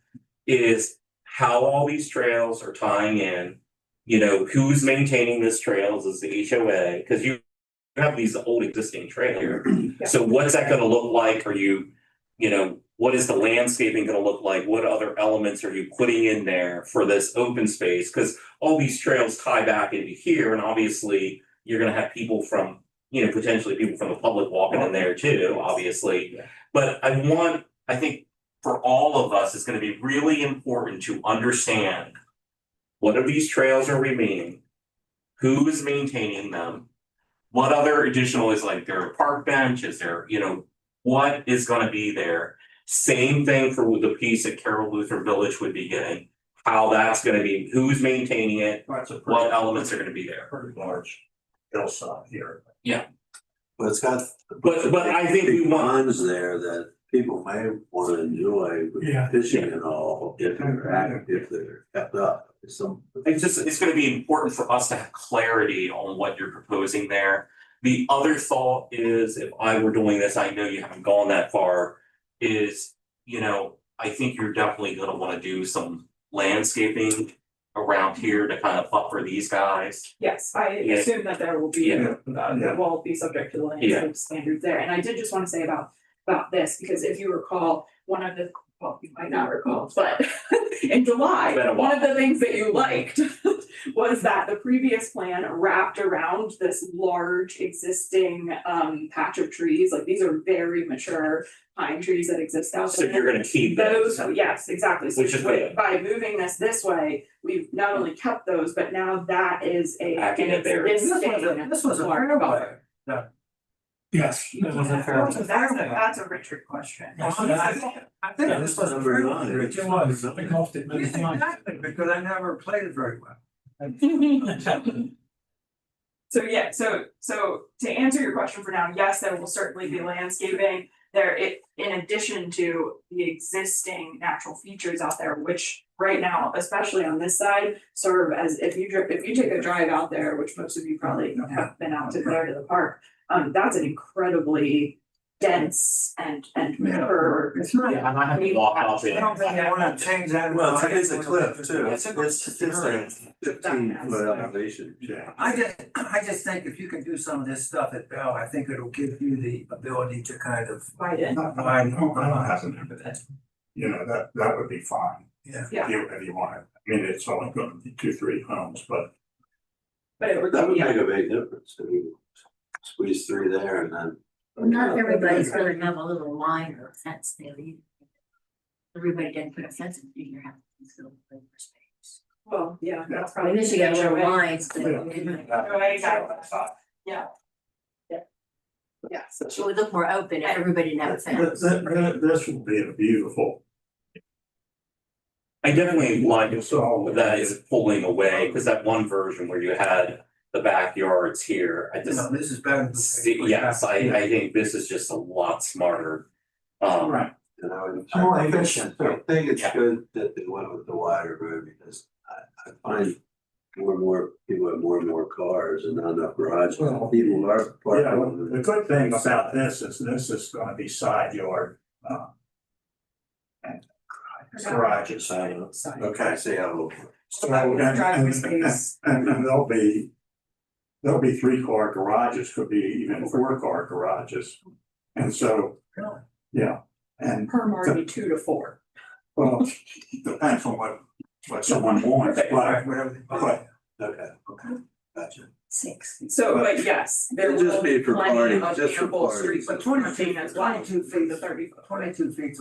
is how all these trails are tying in. Who's maintaining this trails is the HOA, because you have these old existing trailers. So what's that gonna look like? Are you, what is the landscaping gonna look like? What other elements are you putting in there for this open space? Cause all these trails tie back into here, and obviously you're gonna have people from, potentially people from the public walking in there too, obviously. Yeah. But I think for all of us, it's gonna be really important to understand what of these trails are remaining, who is maintaining them, what other additional is like there a park bench, is there, what is gonna be there? Same thing for the piece that Carroll Lutheran Village would be getting, how that's gonna be, who's maintaining it, That's a what elements are gonna be there. pretty large hillside here. But it's got. But I think we big want- ponds there that people may wanna enjoy with Yeah. fishing and all, if they're active, if they're kept up. It's gonna be important for us to have clarity on what you're proposing there. The other thought is, if I were doing this, I know you haven't gone that far, is, I think you're definitely gonna wanna do some landscaping around here to kind of buffer these guys. Yes, I Yeah. assume that there will be, Yeah. that will be subject to the landscape standards there, and I did just wanna say about this, because if you recall, one of the, well, you might not recall, but in July, Been a one of while. the things that you liked was that the previous plan wrapped around this large existing patch of trees, like these are very mature pine trees that exist out So there. you're gonna keep Those, yes, exactly. So Which is good. by moving this way, we've not only kept those, but now that is a. Acting an at their- existing This was a large fair buffer. way. Yes. This was a fair way. That's a Richard question. I think this was a Number fair nine. way. It was, we golfed it many times. Exactly, because I never played it very well. So yeah, so to answer your question for now, yes, there will certainly be landscaping there. In addition to the existing natural features out there, which right now, especially on this side, serve as, if you take a drive out there, which most of you probably have been out to there to the park, that's an incredibly dense and mature. It's not. Yeah, and I have to walk out I there. don't think I wanna change that. Well, it is a cliff too, It's a it's a 15-foot elevation. Yeah, I just think if you can do some of this stuff at Bell, I think it'll give you the ability to kind of. Widen. Widen. That would be fine. Yeah. Yeah. If you want it, I mean, it's only gonna be 2-3 homes, but But it would, That would yeah, make a big difference, I mean, squeeze 3 there and then. Not everybody's gonna have a little line or a fence there either. Everybody didn't put a fence in your house, it's still play for space. well, yeah, that's I probably. guess you got little HOA. lines, but it didn't- Yes. it would look more open if everybody didn't have a fence. this will be a beautiful. I definitely like So that is pulling away, because that one version where you had the backyards here, I just. This is better. Yes, I think this is just a lot smarter. Right. And I would. More I think- efficient. I think it's Yeah. good that they went with the wider road because I find more and more people have more and more cars and not enough garages. Well, People are Yeah, parking. the good thing about this is gonna be side yard, and garages. Side. Okay, see how little. So, Driveway space. and there'll be 3-car garages, could be even 4-car garages. And so, Really? yeah, and Per Marty 2 to 4. well, depends on what someone wants, but, Whatever. but Okay, gotcha. 6. So, but yes, there It'll just will be be for plenty parties, of just for ample parties. street, but 22 as well, 22 from the feet. 30 foot. 22 feet.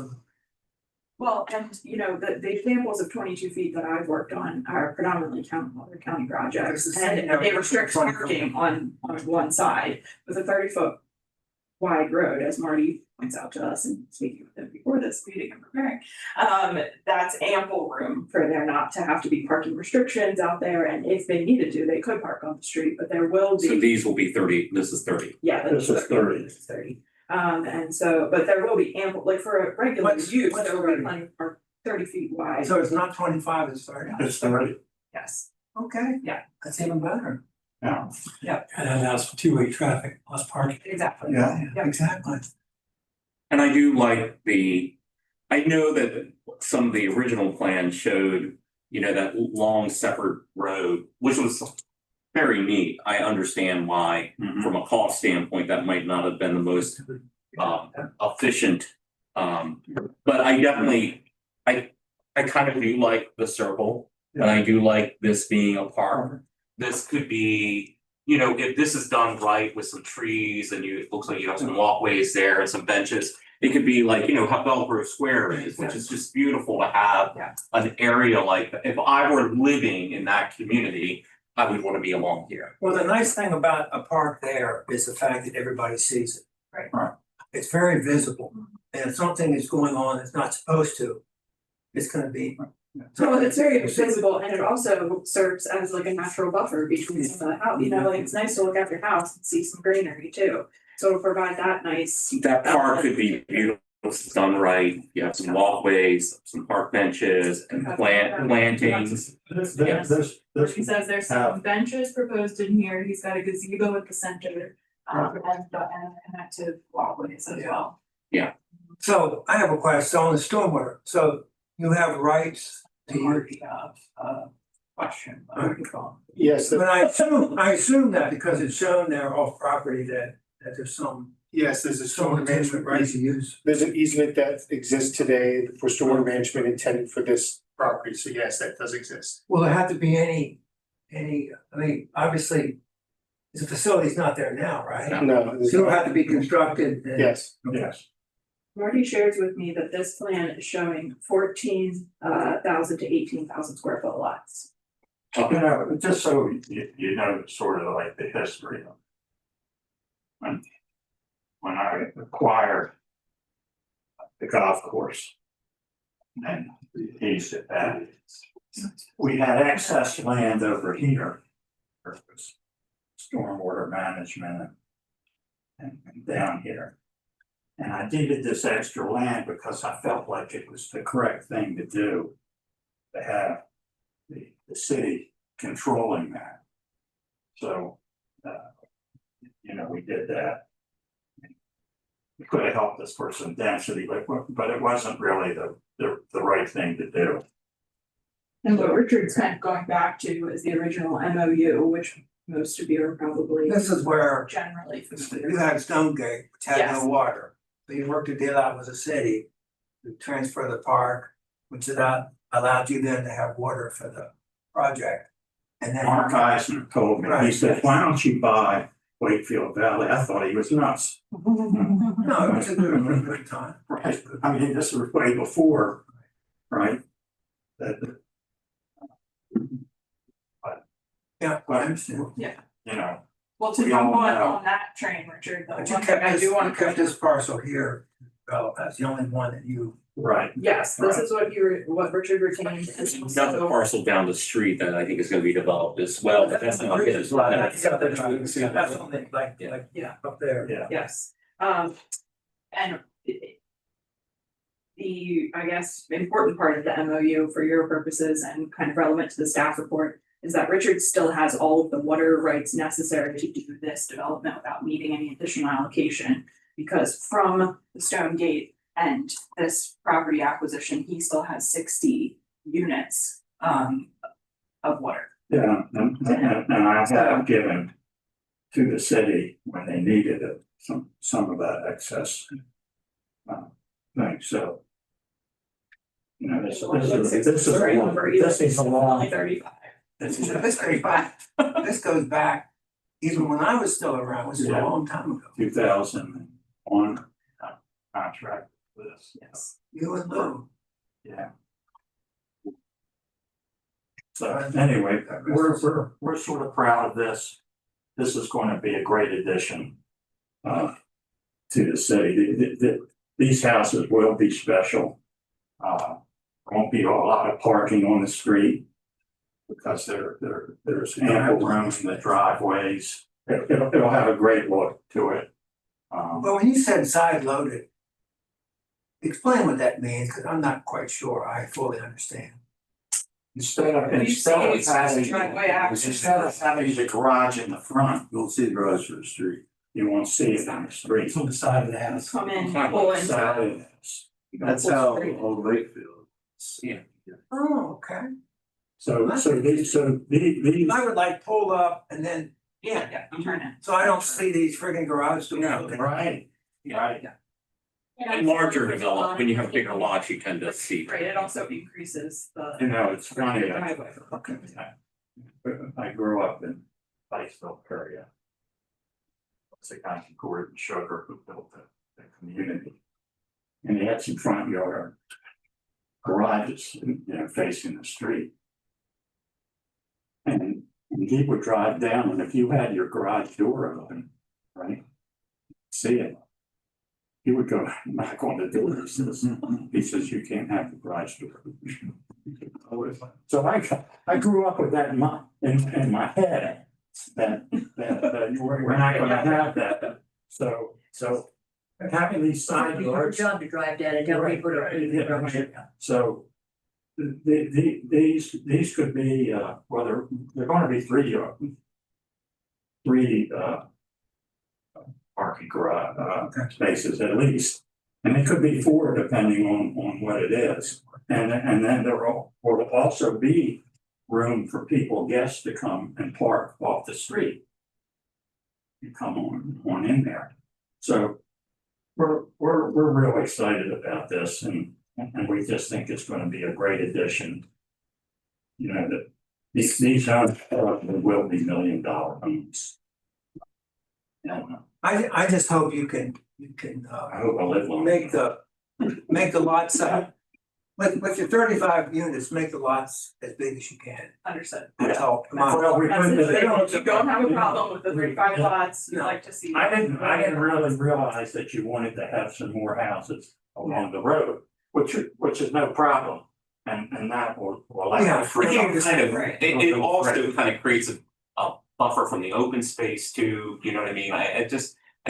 Well, and the examples of 22 feet that I've worked on are predominantly county projects. It's the same, And they restrict 20 foot. parking on one side with a 30-foot wide road, as Marty points out to us and speaking with him before this meeting and preparing. That's ample room for there not to have to be parking restrictions out there, and if they needed to, they could park on the street, but there will So be, these will be 30, this is 30. yeah. This is 30. This is 30. And so, but there will be ample, like for a regular What's use, 30? there will be plenty, or 30 feet wide. So it's not 25, it's 30. it's 30, Yes, Okay. Yeah. That's even better. yeah, And that allows for two-way traffic, plus parking. exactly. yeah. Yeah. Exactly. And I do like I know that some of the original plan showed, that long separate road, which was very neat. I understand why, Mm-hmm. from a cost standpoint, that might not have been the most efficient. But I definitely, I kind of do like the circle, and I do like this being a park. This could be, you know, if this is done right with some trees and it looks like you have some walkways there and some benches. It could be like, you know, how Bellgrove Square is, which is just beautiful to have Yeah. an area like, that. If I were living in that community, I would want to be along here. Well, the nice thing about a park there is the fact that everybody sees it. Right. Right. It's very visible, and if something is going on that's not supposed to, it's gonna be. So it's very visible and it also serves as like a natural buffer between some of the house, you know, like it's nice to look at your house and see some greenery too. So it'll provide that nice. That park could be beautiful, if it's done right. You have some walkways, some park benches and plantings. He says there's some benches proposed in here, he's got a gazebo at the center, and connective walkways as well. So I have a question on the stormwater, so you have rights to your, Question. Yes, but I assume that because it's shown there off property that there's some. yes, there's a stormwater management Right rights. to use. There's an easement that exists today for stormwater management intended for this property, so yes, that does exist. Will there have to be any, I mean, obviously, the facility's not there now, right? No, there's So it'll have to be constructed. and- yes, Yes. Marty shares with me that this plan is showing 14,000 to 18,000 square foot lots. You know, just so you know, sort of like the history of. When I acquired the golf course. And the east of that, we had excess land over here. For stormwater management and down here. And I needed this extra land because I felt like it was the correct thing to do. To have the city controlling that. So, you know, we did that. It could have helped us for some density, but it wasn't really the right thing to do. And what Richard's kind of going back to is the original MOU, which most of you are probably This is where generally familiar. you had Stonegate, which had Yes. no water. So you worked a deal out with the city to transfer the park, which allowed you then to have water for the project. And then. Mark Eisner told me, he said, why don't you buy Wakefield Valley? I thought he was nuts. No, it was a good time. Right, I mean, this was way before, right? That. Yeah, I understand. You know, Well, to We jump all on know. that train, Richard, the one But you thing kept I this, do want you to. kept this parcel here, well, that's the only one that you. right, Yes, this is what Richard retained. There's another parcel down the street that I think is gonna be developed as well, but that's not his. That's only like, Yeah. up there. yeah. Yes, and the, I guess, important part of the MOU for your purposes and kind of relevant to the staff report is that Richard still has all of the water rights necessary to do this development without needing any additional allocation. Because from the Stonegate and this property acquisition, he still has 60 units of water. Yeah, and I have given to the city when they needed it, some of that excess. Thing, so. You know, this is Sorry, over either. this is a Only long. 35. This goes back, this goes back, even when I was still around, which is a Yeah. long time ago. 2001 contract with this. Yes. You and Lou. Yeah. So anyway, we're sort of proud of this. This is going to be a great addition to the city. These houses will be special. Won't be a lot of parking on the street because there's ample room in the driveways. It'll have a great look to it. But when you said side loaded, explain what that means, because I'm not quite sure I fully understand. Instead of Driveway having the garage in the front, You don't see the garage from the street. you won't see it on the street. It's on the side of the house. Come in, Kind of pull in. Side of the house. That's how old Wakefield. Yeah. Oh, okay. these, I would like pull up and then, Yeah, turn it. so I don't see these friggin' garage doors. No, right, right. And larger develop, when you have bigger lots, you tend to see. Right, it also increases You the know, it's funny, driveway. I grew up in Batesville area. It's a guy from Gordon Sugar who built the community. And he had some front yard garages, you know, facing the street. And he would drive down, and if you had your garage door open, right? See it. He would go knock on the door, he says, you can't have the garage door. So I grew up with that in my head, that we're not gonna have that. So having these side Your yards. job to drive down and tell people to. So these could be, well, they're gonna be three parking garage, spaces at least. And it could be four depending on what it is. And then there will also be room for guests to come and park off the street. You come on in there. So we're real excited about this and we just think it's gonna be a great addition. You know, that these homes will be $1 million homes. Yeah, I just hope you can, I hope I live long. make the lot size. With your 35 units, make the lots as big as you can. Understood. That's all. Come on. Well, we That's couldn't. it. You don't have a problem with the 35 lots, you No. like to see. I didn't really realize that you wanted to have some more houses along the road, which is no problem. And that will. Yeah. It also kind of creates a buffer from the open space too, you know what I mean? I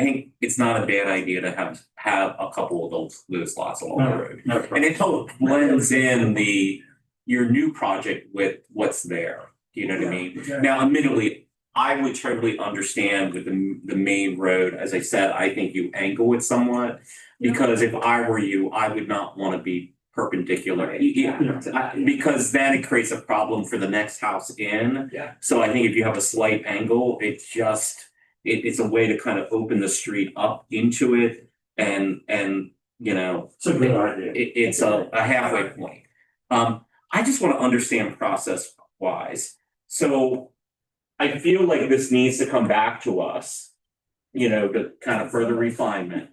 think it's not a bad idea to have a couple of those lots along the road. No And problem. it helps blends in your new project with what's there, do you know what I mean? Now, admittedly, I would totally understand with the main road, as I said, I think you angle it somewhat. Because if I were you, I would not want to be perpendicular. Because then it creates a problem for the next house in. Yeah. So I think if you have a slight angle, it's a way to kind of open the street up into it and you know. It's a good idea. It's a halfway point. I just want to understand process wise. So I feel like this needs to come back to us, you know, to kind of further refinement.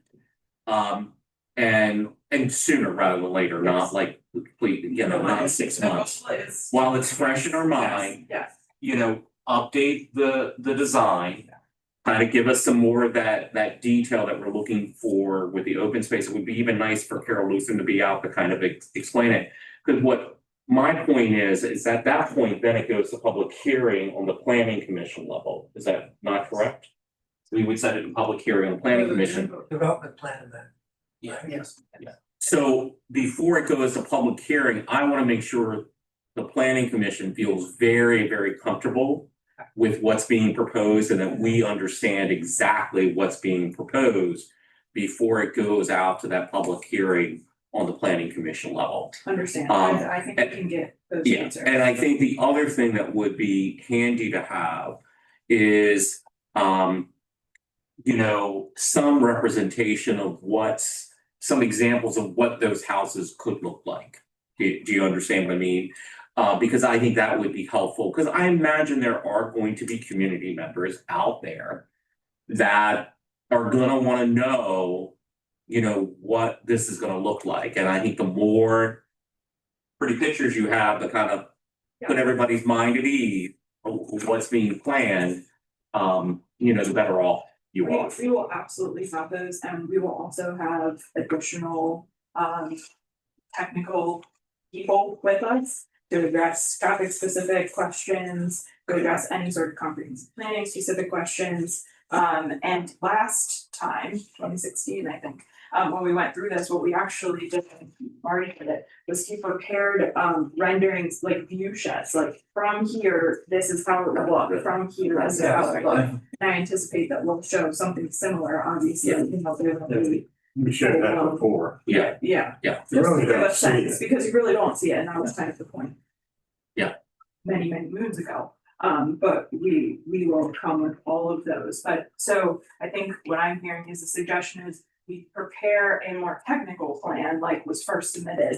And sooner rather than later, not like complete, you know, not 6 months. While it's fresh in our mind, Yes. you know, update the design. Kind of give us some more of that detail that we're looking for with the open space. It would be even nice for Carol Luthen to be out to kind of explain it. Because what my point is at that point, then it goes to public hearing on the planning commission level. Is that not correct? We would set it in public hearing on the planning commission. Development plan amendment. Yes. So before it goes to public hearing, I want to make sure the planning commission feels very, very comfortable with what's being proposed and that we understand exactly what's being proposed before it goes out to that public hearing on the planning commission level. Understand, I think we can get those Yeah, answers. and I think the other thing that would be handy to have is, you know, some representation of some examples of what those houses could look like. Do you understand what I mean? Because I think that would be helpful, because I imagine there are going to be community members out there that are gonna wanna know, you know, what this is gonna look like. And I think the more pretty pictures you have to kind of put everybody's mind at ease of what's being planned, you know, the better off you are. We will absolutely have those, and we will also have additional technical people with us to address traffic specific questions, to address any sort of comprehensive planning specific questions. And last time, 2016, I think, when we went through this, what we actually did, Marty did it, was he prepared renderings, like view sheds, like from here, this is how it would look, from here, this is how it would look. And I anticipate that we'll show something similar, obviously, you know, there will be. We showed that before. Yeah, Yeah. yeah. You Just really to give don't a see sense, it. because you really don't see it, and that was kind of the point. many, many moons ago. But we will come with all of those, but so I think what I'm hearing is the suggestion is we prepare a more technical plan like was first submitted.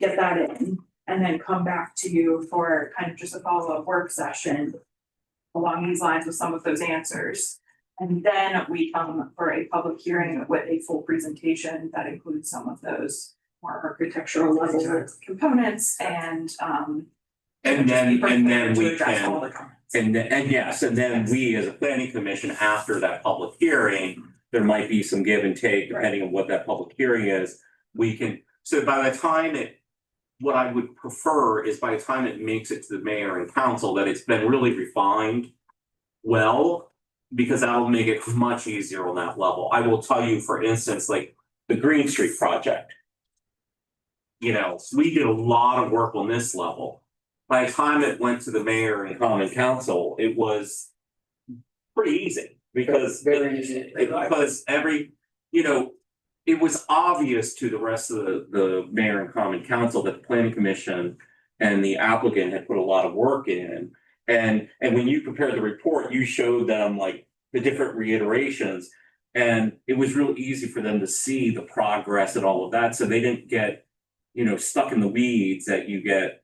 Get that in and then come back to you for kind of just a follow-up work session along these lines with some of those answers. And then we come for a public hearing with a full presentation that includes some of those more architectural level components and And then to we address all can, the comments. and yes, and then we as a planning commission, after that public hearing, there might be some give and take depending on what that public hearing is. We can, so by the time what I would prefer is by the time it makes it to the mayor and council, that it's been really refined well, because that'll make it much easier on that level. I will tell you, for instance, like the Green Street project. You know, we did a lot of work on this level. By the time it went to the mayor and common council, it was pretty easy because Very easy. because it was obvious to the rest of the mayor and common council that the planning commission and the applicant had put a lot of work in. And when you prepared the report, you showed them like the different reiterations. And it was real easy for them to see the progress and all of that. So they didn't get, stuck in the weeds that you get,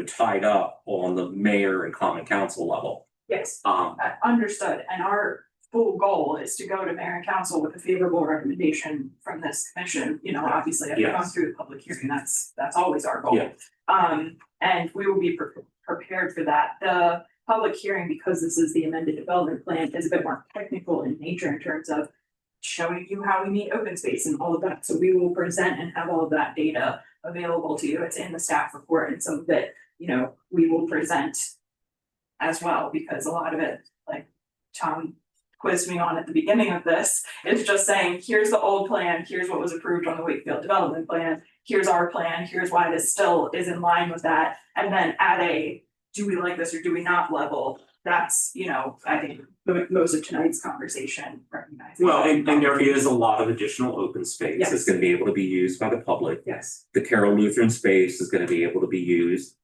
tied up on the mayor and common council level. Yes, understood, and our full goal is to go to mayor and council with a favorable recommendation from this commission, obviously, I've gone Yes. through the public hearing, that's always our goal. Yeah. And we will be prepared for that, the public hearing, because this is the amended development plan, is a bit more technical in nature in terms of showing you how we meet open space and all of that, so we will present and have all of that data available to you, it's in the staff report, and some of it, we will present as well, because a lot of it, like Tom quizzed me on at the beginning of this, is just saying, here's the old plan, here's what was approved on the Wakefield development plan, here's our plan, here's why this still is in line with that, and then at a, do we like this or do we not level, that's, I think most of tonight's conversation recognizing. Well, and there is a lot of additional open space that's Yes. gonna be able to be used by the public. Yes, The Carroll Lutheran space is gonna be able to be used,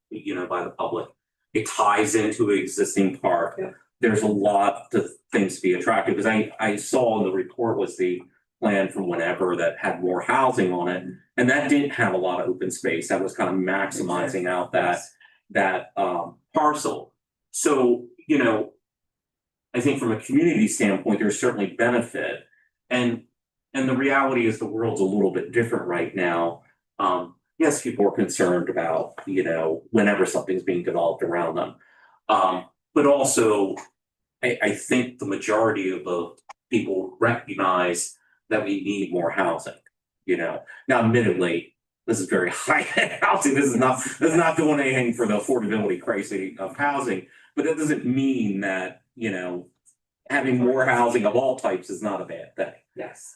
by the public. It ties into an existing park. Yep. There's a lot of things to be attractive, because I saw in the report was the plan from whenever that had more housing on it. And that didn't have a lot of open space. That was kind of maximizing out that parcel. So, I think from a community standpoint, there's certainly benefit. And the reality is the world's a little bit different right now. Yes, people are concerned about, whenever something's being developed around them. But also, I think the majority of the people recognize that we need more housing, Now, admittedly, this is very high-end housing. This is not doing anything for the affordability crisis of housing. But that doesn't mean that, having more housing of all types is not a bad thing. yes.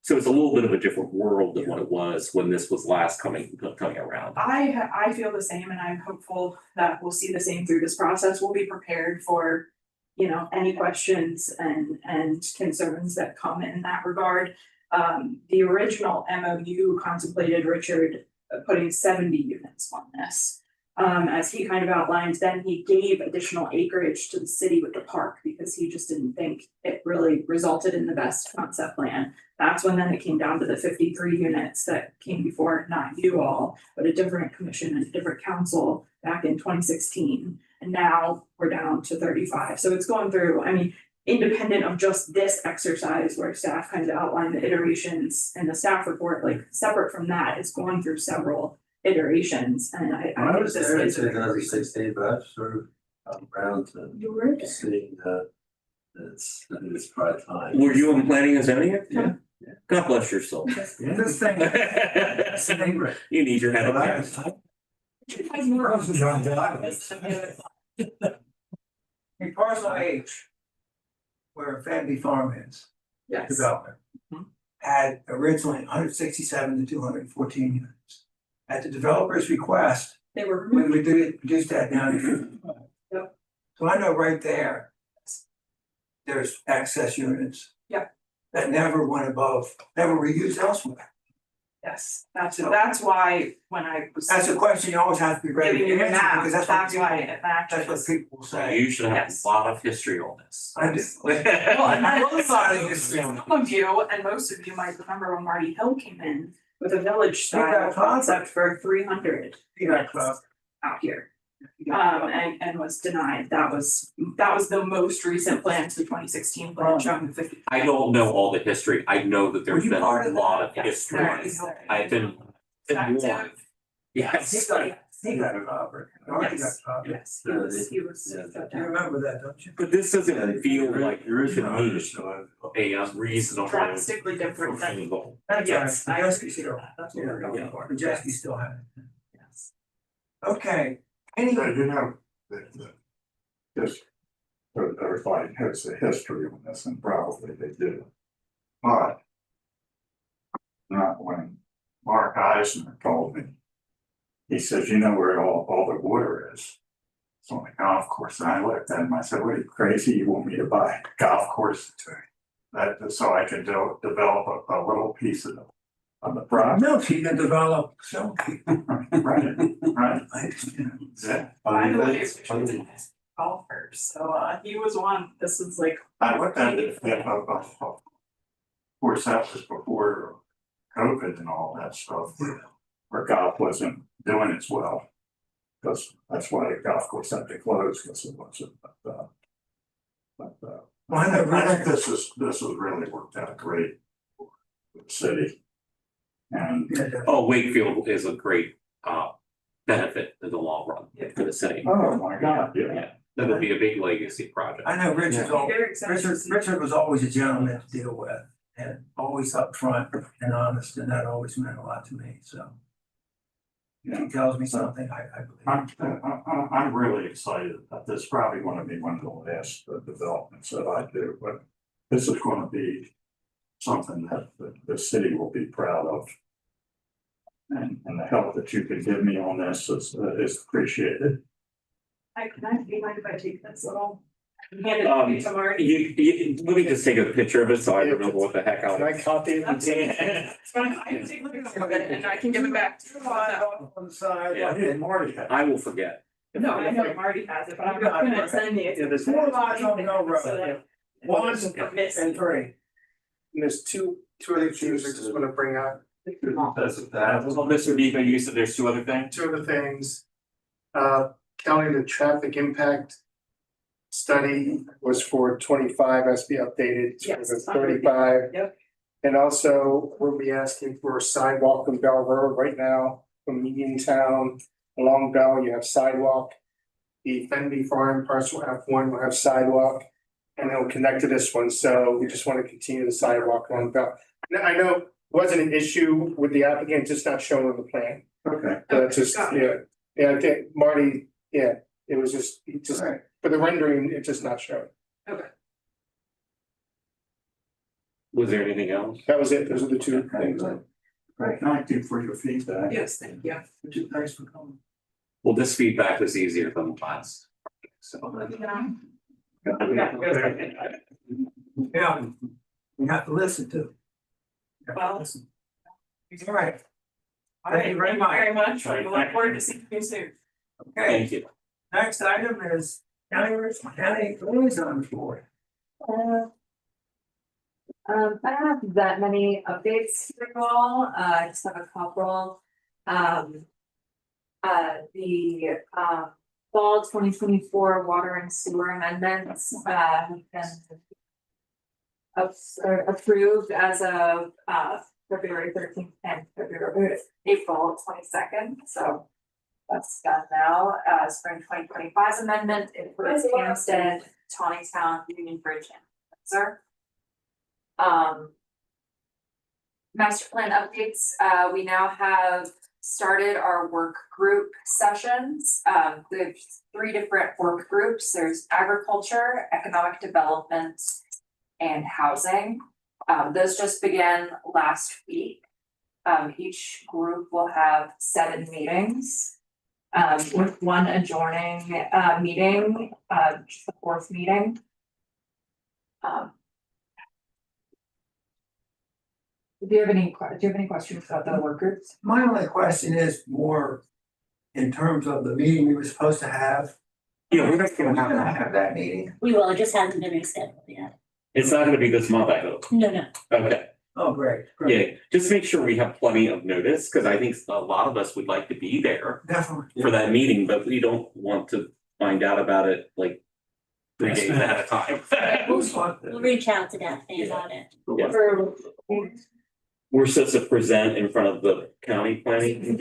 So it's a little bit of a different world than what it was when this was last coming around. I feel the same, and I'm hopeful that we'll see the same through this process. We'll be prepared for, any questions and concerns that come in that regard. The original MOU contemplated Richard putting 70 units on this. As he kind of outlined, then he gave additional acreage to the city with the park because he just didn't think it really resulted in the best concept plan. That's when then it came down to the 53 units that came before, not you all, but a different commission and a different council back in 2016. And now we're down to 35. So it's going through, independent of just this exercise where staff kind of outlined the iterations in the staff report, like separate from that, it's going through several iterations, and I I think was this there in is a two good thousand reason. sixteen, but I've sort of around to You were there. seeing it's probably time. Were you in planning and zoning? Yeah. God bless your soul. Yeah. This thing, it's an English. You need your head But I up. was- Has more Crossing John Yes. In parcel H, where Family Farm is, Yes, development, had originally 167 to 214 units. At the developer's request, they were we removed. reduced that down to 55. Yep. So I know right there, there's excess units. Yep. That never went above, never were used elsewhere. Yes, that's why when I was. That's a question you always have to be ready Giving you to a answer, map, because that's what why people, it matches. that's what people will say. You should have Yes. a lot of history on this. I do. Well, and I Well, it's not a history. some of you, and most of you might remember when Marty Hill came in with a village Yeah, style Club. concept for 300 Yeah, Club. out here. And was denied. That was the most recent plan, the 2016 plan showing the 50. I don't know all the history. I know that there's Were you been part a of lot of Yes, history. there is. I've been warned. Effective. Yes. He got a Robert. Marty got Yes. a Robert. Yes, he was. You remember that, don't you? But this doesn't feel like There is to no me understood. a unreasonable Drastically different than. proposal. That's Yes, right. I Majeski agree still, with that. That's yeah, what we're going for. Majeski still has it. Yes. Okay, any, So you know, this, everybody has a history on this, and probably they do. But not when Mark Eisner told me, he says, you know where all the water is? It's on the golf course, and I looked at him, I said, what are you crazy, you want me to buy a golf course to that, so I can develop a little piece of the project? no, she can develop, so. Right, right. Yeah. By the way, Richard's a golfer, so he was one, this is like. I looked at it, of course, that was before COVID and all that stuff, where golf wasn't doing as well. Because that's why the golf course had to close, because it wasn't, I think this is really worked out great for the city. And, Oh, Wakefield is a great benefit in the long run for the city. oh my God, yeah. Yeah, that'll be a big legacy project. I know Richard's all, Very excited to see. Richard was always a gentleman to deal with, and always upfront and honest, and that always meant a lot to me, so. If he tells me something, I believe. I'm really excited that this is probably gonna be one of the last developments that I do, but this is gonna be something that the city will be proud of. And the help that you can give me on this is appreciated. Do you mind if I take this little? Hand it to Marty. Let me just take a picture of it so I remember what the heck Can I copy it? It's fine, I can take a picture of it and I can give it back to you. On the side. Yeah. And Marty had. I will forget. No, I know Marty has it, but I'm gonna send you. Yeah, there's 4 lots on Mill Road. So that- One Miss- and 3. And there's two other things I just wanna bring up. Well, Mr. Depot, you said there's two other things? Two other things. Counting the traffic impact study was for 25, has to be updated to Yes, the 35. Yep. And also, we'll be asking for a sidewalk on Bell Road right now, from Uniontown along Bell, you have sidewalk. The Fenby Farm parcel F1 will have sidewalk, and it'll connect to this one, so we just want to continue the sidewalk along Bell. Now, I know it wasn't an issue with the applicant, just not shown on the plan. Okay. Just, got it. yeah, I think Marty, yeah, it was just, for the rendering, it's just not shown. Was there anything else? That was it, those are the two things. Great, thank you for your feedback. Yes, thank you. Thanks for coming. Well, this feedback was easier than the last. So. Yeah, we have to listen to. Well. All right. All right, Thank you very much. Very much, we look forward to seeing you soon. Okay, Thank you. next item is county liaison report. I don't have that many updates to recall, I just have a couple. The fall 2024 water and sewer amendments, have been approved as of, February 13th and April 22nd, so that's done now. Spring 2025 amendment, it was Hampstead, Tawnytown, Union Bridge, and Windsor. Master plan updates, we now have started our work group sessions. There's 3 different work groups. There's agriculture, economic development, and housing. Those just began last week. Each group will have 7 meetings. With 1 adjourning meeting, just the 4th meeting. Do you have any questions about the work groups? My only question is more in terms of the meeting we were supposed to have. Yeah, we're not We're gonna gonna have, have that meeting. We will, it just hasn't been rescheduled yet. it's not gonna be this month, I hope. No. Okay, Oh, great, great. yeah, just make sure we have plenty of notice, because I think a lot of us would like to be there Definitely. for that meeting, but we don't want to find out about it like 3 days ahead of time. We'll reach out to Daphne about it. Yeah. We're supposed to present in front of the county planning.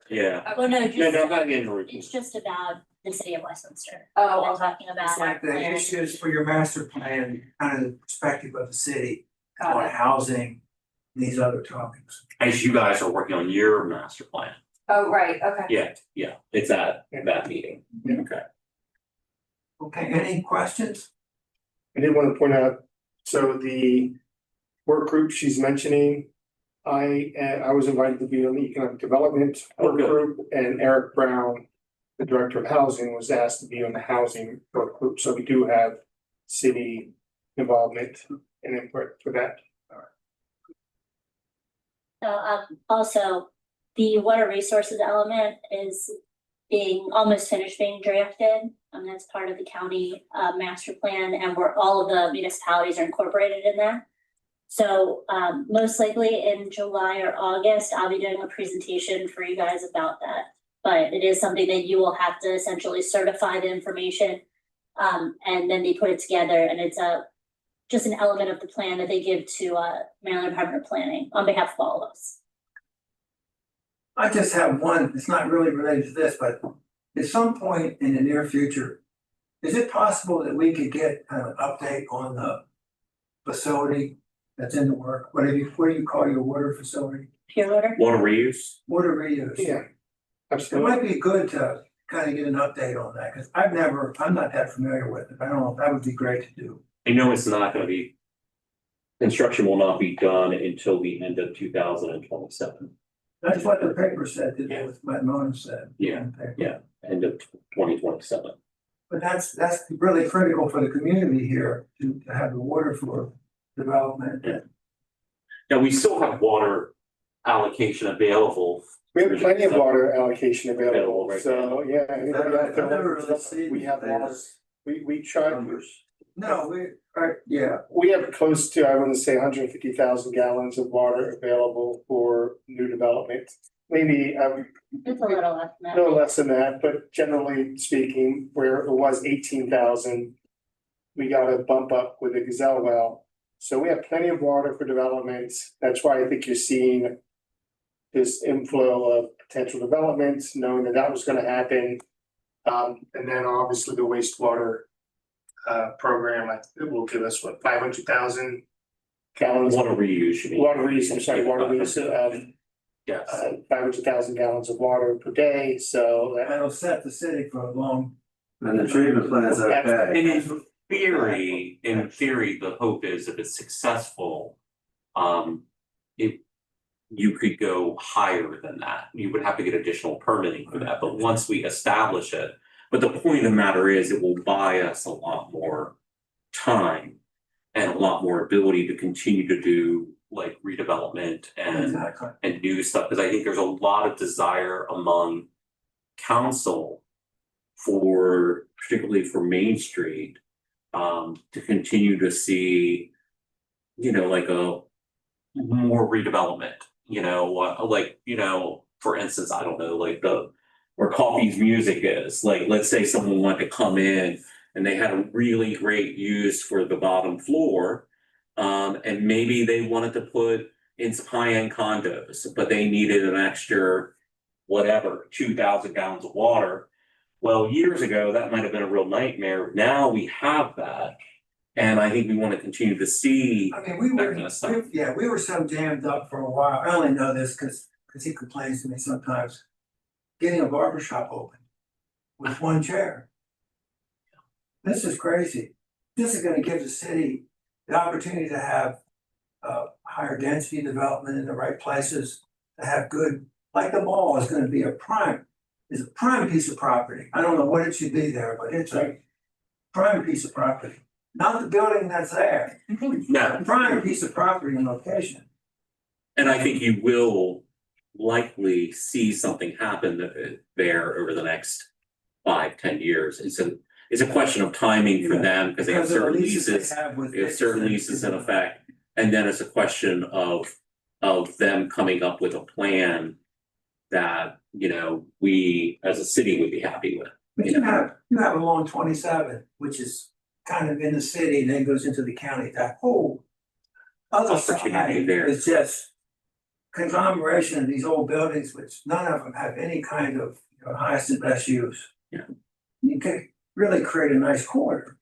Yeah. Well, no, No, just, no, not in routine. it's just about the city of Westminster. Oh, We're talking about. It's like the plan. issues for your master plan, kind of the perspective of the city got on it. housing, these other topics. As you guys are working on your master plan. Oh, right, okay. Yeah, it's at that meeting. Okay. Okay, any questions? I did want to point out, so the work group she's mentioning, I was invited to be on the economic development work good. group, and Eric Brown, the director of housing, was asked to be on the housing work group, so we do have city involvement and input for that. So, also, the water resources element is almost finished being drafted. That's part of the county, master plan, and where all of the municipalities are incorporated in that. So, most likely in July or August, I'll be doing a presentation for you guys about that. But it is something that you will have to essentially certify the information. And then they put it together, and it's just an element of the plan that they give to Maryland Department of Planning on behalf of all of us. I just have one, it's not really related to this, but at some point in the near future, is it possible that we could get kind of an update on the facility that's in the work? What do you call your water facility? Pure water? Water reuse? Water reuse. Yeah, It absolutely. might be good to kind of get an update on that, because I'm not that familiar with it. I don't know if that would be great to do. I know it's not gonna be. Construction will not be done until the end of 2027. That's what the paper said today, what Mona said. Yeah, yeah. End of 2027. But that's really critical for the community here to have the water for development. Yeah. Now, we still have water allocation available. We have plenty of water allocation Available available, right so, yeah. anybody out there I've never wants really stuff, seen we have water, those we try, numbers. No, yeah, we have close to, I wouldn't say 150,000 gallons of water available for new development. Maybe, It's a little less than that. no less than that, but generally speaking, where it was 18,000. We got a bump up with the Gazelle well, so we have plenty of water for development, that's why I think you're seeing. This inflow of potential developments, knowing that was gonna happen. And then obviously the wastewater program, it will give us what, 500,000 gallons. Water reuse, you mean? Water reuse, I'm sorry, water reuse, Yes. 500,000 gallons of water per day, so that. that'll set the city for a long. And the treatment plant's And okay. in theory, the hope is if it's successful, you could go higher than that. You would have to get additional permitting for that, but once we establish it. But the point of the matter is, it will buy us a lot more time and a lot more ability to continue to do like redevelopment Exactly. and new stuff, because I think there's a lot of desire among council for, particularly for Main Street, to continue to see, like a more redevelopment, for instance, I don't know, like where Coffee's Music is, like, let's say someone wanted to come in and they had a really great use for the bottom floor. And maybe they wanted to put in some high-end condos, but they needed an extra, 2,000 gallons of water. Well, years ago, that might have been a real nightmare. Now we have that. And I think we want to continue to see I mean, we that were, kind of stuff. we were so jammed up for a while. I only know this because he complains to me sometimes. Getting a barber shop open with one chair. This is crazy. This is gonna give the city the opportunity to have higher density development in the right places, to have good, like the mall is gonna be a prime piece of property. I don't know what it should be there, but it's a prime piece of property. Not the building that's there, No, a prime piece of property and location. And I think you will likely see something happen there over the next 5-10 years. It's a question of timing for them because they have Because of the certain leases they leases. have with. They have certain leases in effect, and then it's a question of them coming up with a plan that, you know, we as a city would be happy with. But you have along 27, which is kind of in the city and then goes into the county. That whole other Opportunity side there. is just conglomeration of these old buildings, which none of them have any kind of, you know, highest and best use. Yeah. You could really create a nice corridor.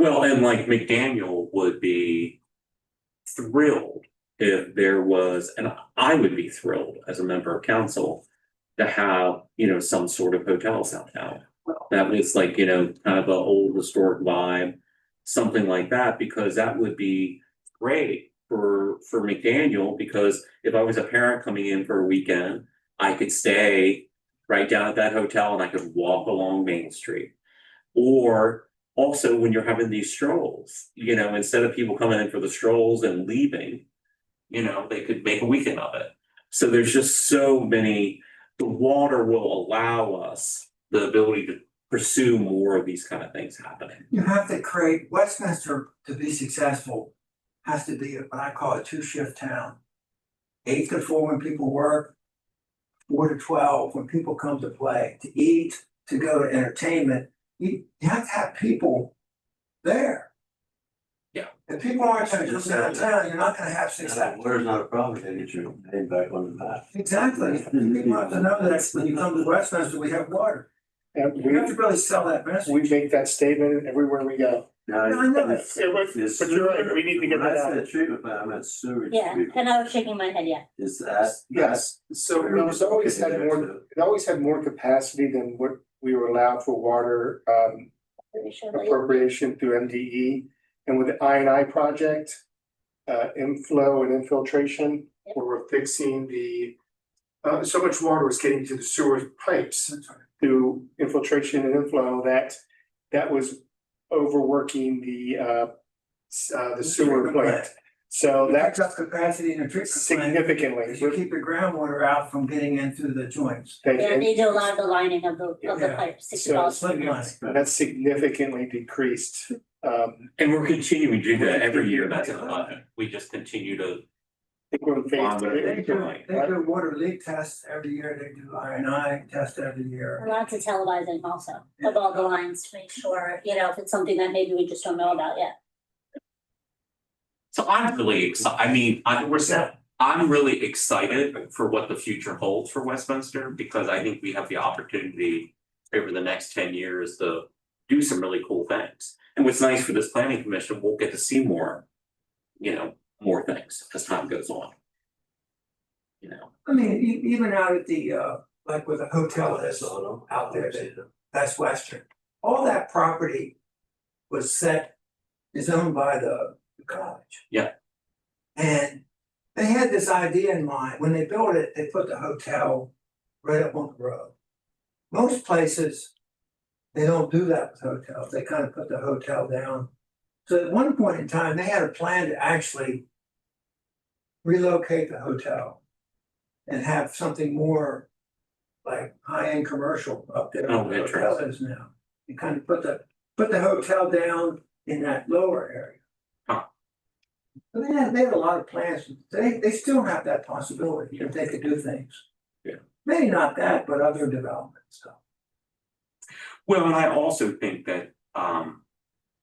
Well, and like McDaniel would be thrilled if there was, and I would be thrilled as a member of council to have, you know, some sort of hotels downtown. That was like, you know, kind of an old historic vibe, something like that, because that would be great for McDaniel, because if I was a parent coming in for a weekend, I could stay right down at that hotel and I could walk along Main Street. Or also when you're having these strolls, you know, instead of people coming in for the strolls and leaving, you know, they could make a weekend of it. So there's just so many, the water will allow us the ability to pursue more of these kind of things happening. You have to create, Westminster to be successful has to be what I call a 2-shift town. 8 to 4 when people work, 4 to 12 when people come to play, to eat, to go to entertainment. You have to have people there. Yeah. If people aren't gonna come downtown, you're not gonna have success. Water's not a problem, they get your name back on the map. Exactly. People have to know that when you come to Westminster, we have water. And You have to really sell that message. we make that statement everywhere we go. Now, I know. it's- it's But you're right, we need to get when I that out. said treatment plant, I meant sewage Yeah, treatment. and I was shaking my head, yeah. Is that? Yes, so it's always had more, it always had more capacity than what we were allowed for water Pretty sure, like, appropriation through MDE. And with the I&I project, inflow and infiltration, where we're fixing the, so much water was getting to the sewer pipes through infiltration and inflow that was overworking the sewer plant. So That's that's up capacity in a treatment plant. significantly. Because you keep your groundwater out from getting in through the joints. Yeah, they do a lot of the lining of the Yeah. pipes, So- Slip line. That's significantly decreased. And we're continuing to do that every year, that's in the budget. We just continue to. I think we're in phase Monitor. three. They do water leak tests every year, they do I&I tests every year. lots of televising also of all the lines to make sure, you know, if it's something that maybe we just don't know about yet. So I'm really excited, I mean, I'm really excited for what the future holds for Westminster, because I think we have the opportunity over the next 10 years to do some really cool things. And what's nice for this planning commission, we'll get to see more, you know, more things as time goes on. You know, I mean, even out at the, like with a hotel that's out there, that's Western. All that property is owned by the college. Yeah. And they had this idea in mind, when they built it, they put the hotel right up on the road. Most places, they don't do that with hotels, they kind of put the hotel down. So at one point in time, they had a plan to actually relocate the hotel and have something more like high-end commercial up there. Oh, where the hotel is now. And kind of put the hotel down in that lower area. Huh. But they had a lot of plans, they still have that possibility that they could do things. Yeah. Maybe not that, but other development stuff. well, and I also think that,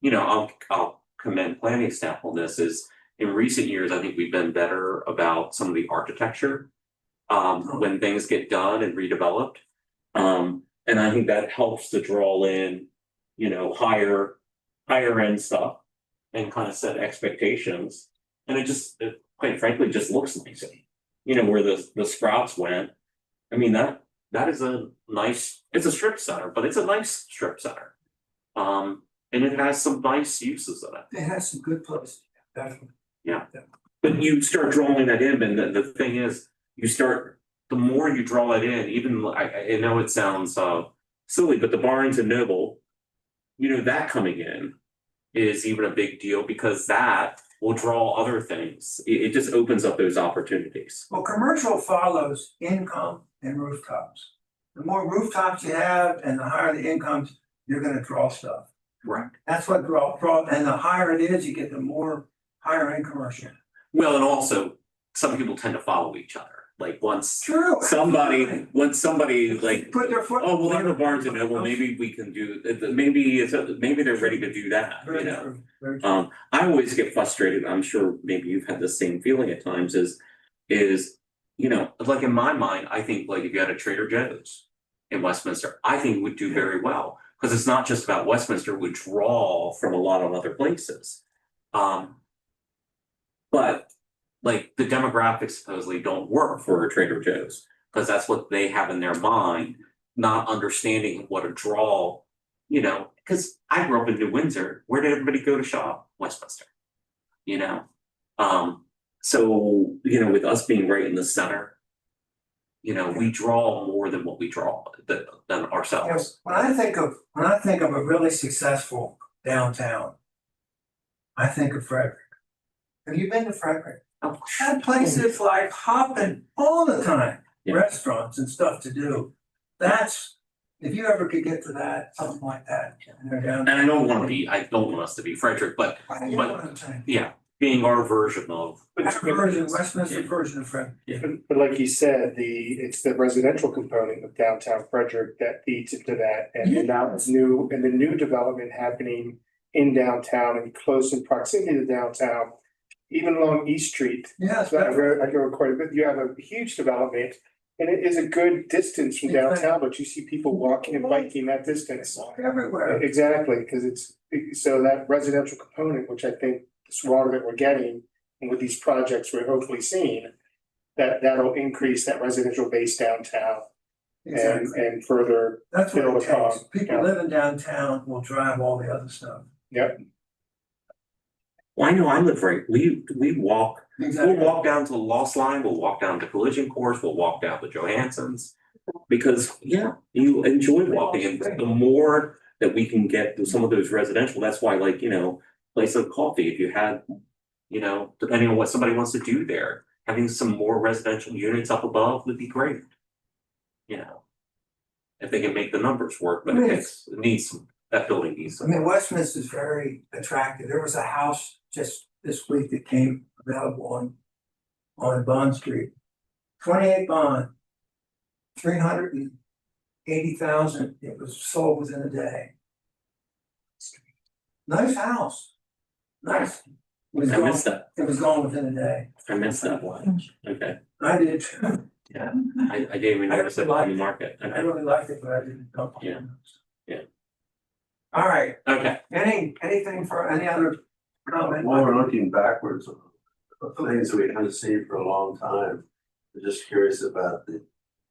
you know, I'll commend planning staff on this, is in recent years, I think we've been better about some of the architecture. When things get done and redeveloped. And I think that helps to draw in, you know, higher end stuff and kind of set expectations. And it quite frankly, just looks nice. You know, where the Sprouts went, I mean, that is a nice, it's a strip center, but it's a nice strip center. And it has some nice uses in it. It has some good places, definitely. But you start drawing that in, and the thing is, the more you draw it in, even, I know it sounds silly, but the Barnes and Noble, you know, that coming in is even a big deal, because that will draw other things. It just opens up those opportunities. Well, commercial follows income and rooftops. The more rooftops you have and the higher the incomes, you're gonna draw stuff. Right. That's what and the higher it is, you get the more higher end commercial. Well, and also, some people tend to follow each other. Like once True. somebody like, Put their foot. oh, well, they have a Barnes and Noble, maybe we can do, maybe maybe they're ready to do that, you Very know? true, very true. I always get frustrated, I'm sure maybe you've had the same feeling at times, is, you know, like in my mind, I think like if you had a Trader Joe's in Westminster, I think it would do very well. Cause it's not just about Westminster, it would draw from a lot of other places. But like the demographics supposedly don't work for a Trader Joe's, cause that's what they have in their mind, not understanding what a draw, you know, cause I grew up in New Windsor, where did everybody go to shop? Westminster. You know, so, you know, with us being right in the center, you know, we draw more than what we draw than ourselves. Yes, when I think of a really successful downtown, I think of Frederick. Have you been to Frederick? Oh, That place is like hopping all the time, Yeah. restaurants and stuff to do. That's, if you ever could get to that, something like that. And they're down. And I don't want us to be Frederick, but You know what I'm saying? yeah, being our version of, That version, Westminster version of Frederick. But like you said, it's the residential component of downtown Frederick that feeds into that. And now it's new, and the new development happening in downtown and close in proximity to downtown, even along East Street. Yes, So I go quite a bit, you have a huge development and it is a good distance from downtown, but you see people walking and biking that distance. everywhere. Exactly, because so that residential component, which I think this water that we're getting, and with these projects we're hopefully seeing, that'll increase that residential base downtown Exactly. and further. That's what build it upon. takes. People living downtown will drive all the other stuff. Yep. well, I know I live right, we walk. We'll Exactly. walk down to the Lost Line, we'll walk down to Collision Course, we'll walk down to Johansson's. Because, yeah, you enjoy walking, and the more that we can get to some of those residential, that's why, like, you know, place of coffee, if you had, you know, depending on what somebody wants to do there, having some more residential units up above would be great. You know, if they can make the numbers work, but it needs some, that building needs I some. mean, Westminster is very attractive. There was a house just this week that came available on Bond Street. 28 Bond, 380,000. It was sold within a day. Nice house. Nice. It was I gone, missed that, it was gone within a day. I missed that one, okay, I did too. yeah, I didn't even notice it on the market, I okay, really liked it, but I didn't dump it. Yeah. Yeah. All right, okay. anything for any other comment? While we're looking backwards of things we haven't seen for a long time, I'm just curious about the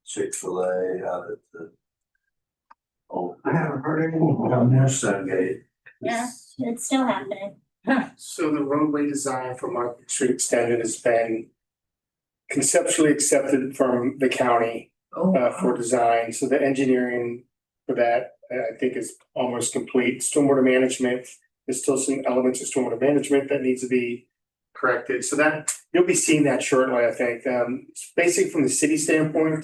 Chick-fil-A out at the. Oh, I haven't heard anything about their Sungate. Yeah, it's still happening. So the roadway design for Market Street Extended has been conceptually accepted from the county for design. So the engineering for that, I think, is almost complete. Stormwater management, there's still some elements of stormwater management that needs to be corrected. So that, you'll be seeing that shortly, I think. Basically from the city standpoint,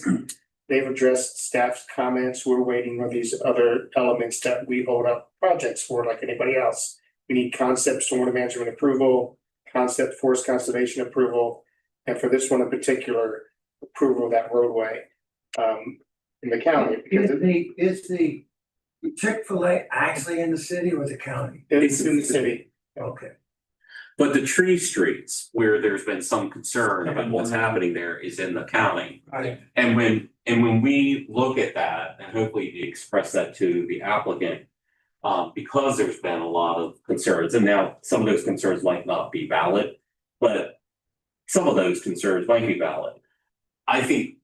they've addressed staff's comments. We're waiting on these other elements that we hold up projects for like anybody else. We need concept stormwater management approval, concept forest conservation approval, and for this one in particular, approval of that roadway in the county. Because Is the Chick-fil-A actually in the city or the county? it's in the city. Okay. But the tree streets where there's been some concern about what's happening there is in the county. Right. And when we look at that, and hopefully you express that to the applicant, because there's been a lot of concerns, and now some of those concerns might not be valid, but some of those concerns might be valid. I think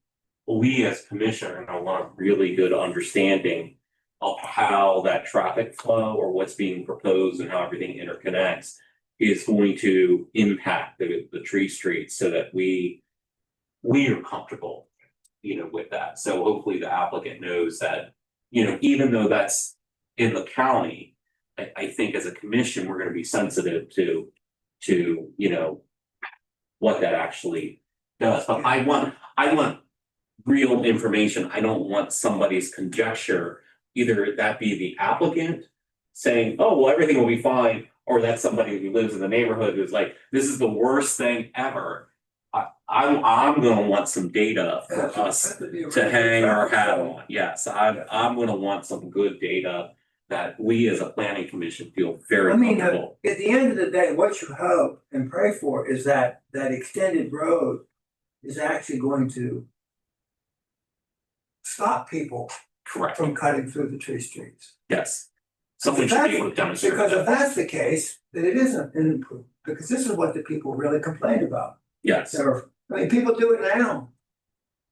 we as commissioner want a really good understanding of how that traffic flow or what's being proposed and how everything interconnects is going to impact the tree streets so that we are comfortable, you know, with that. So hopefully the applicant knows that, you know, even though that's in the county, I think as a commission, we're gonna be sensitive to to, you know, what that actually does, but I want real information. I don't want somebody's conjecture, either that be the applicant saying, oh, well, everything will be fine, or that's somebody who lives in the neighborhood who's like, this is the worst thing ever. I'm gonna want some data for us to hang our hat on. Yes, I'm gonna want some good data that we as a planning commission feel very I mean, comfortable. at the end of the day, what you hope and pray for is that that extended road is actually going to stop people Correct, from cutting through the tree streets. yes. Someone should be able to demonstrate Because if that. that's the case, then it isn't an improvement, because this is what the people really complain about. Yes, I mean, people do it now.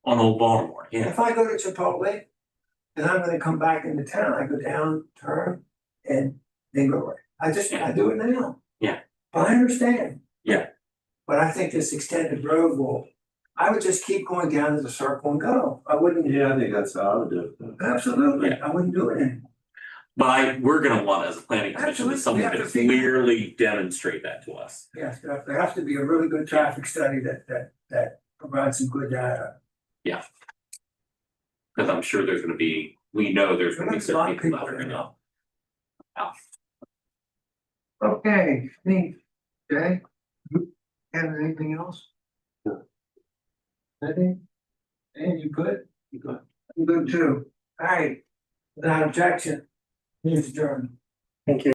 on Old Baltimore, yeah, If I go to Chipotle and I'm gonna come back into town, I go down, turn, and then go right. I do it now. Yeah. But I understand. Yeah. But I think this extended road I would just keep going down to the circle and go. I wouldn't. Yeah, I think that's how I would do it. Absolutely, I wouldn't do it anymore. but we're gonna want as a planning commission, Absolutely, someone we have to to see- clearly demonstrate that to us. Yes, there has to be a really good traffic study that provides some good data. Cause I'm sure there's gonna be, we know there's gonna be There's a lot certain of people people that are there. gonna. Okay, Jay, have anything else? Anything? And you good? You go. I'm good too. All right, without objection, means adjourned. Thank you.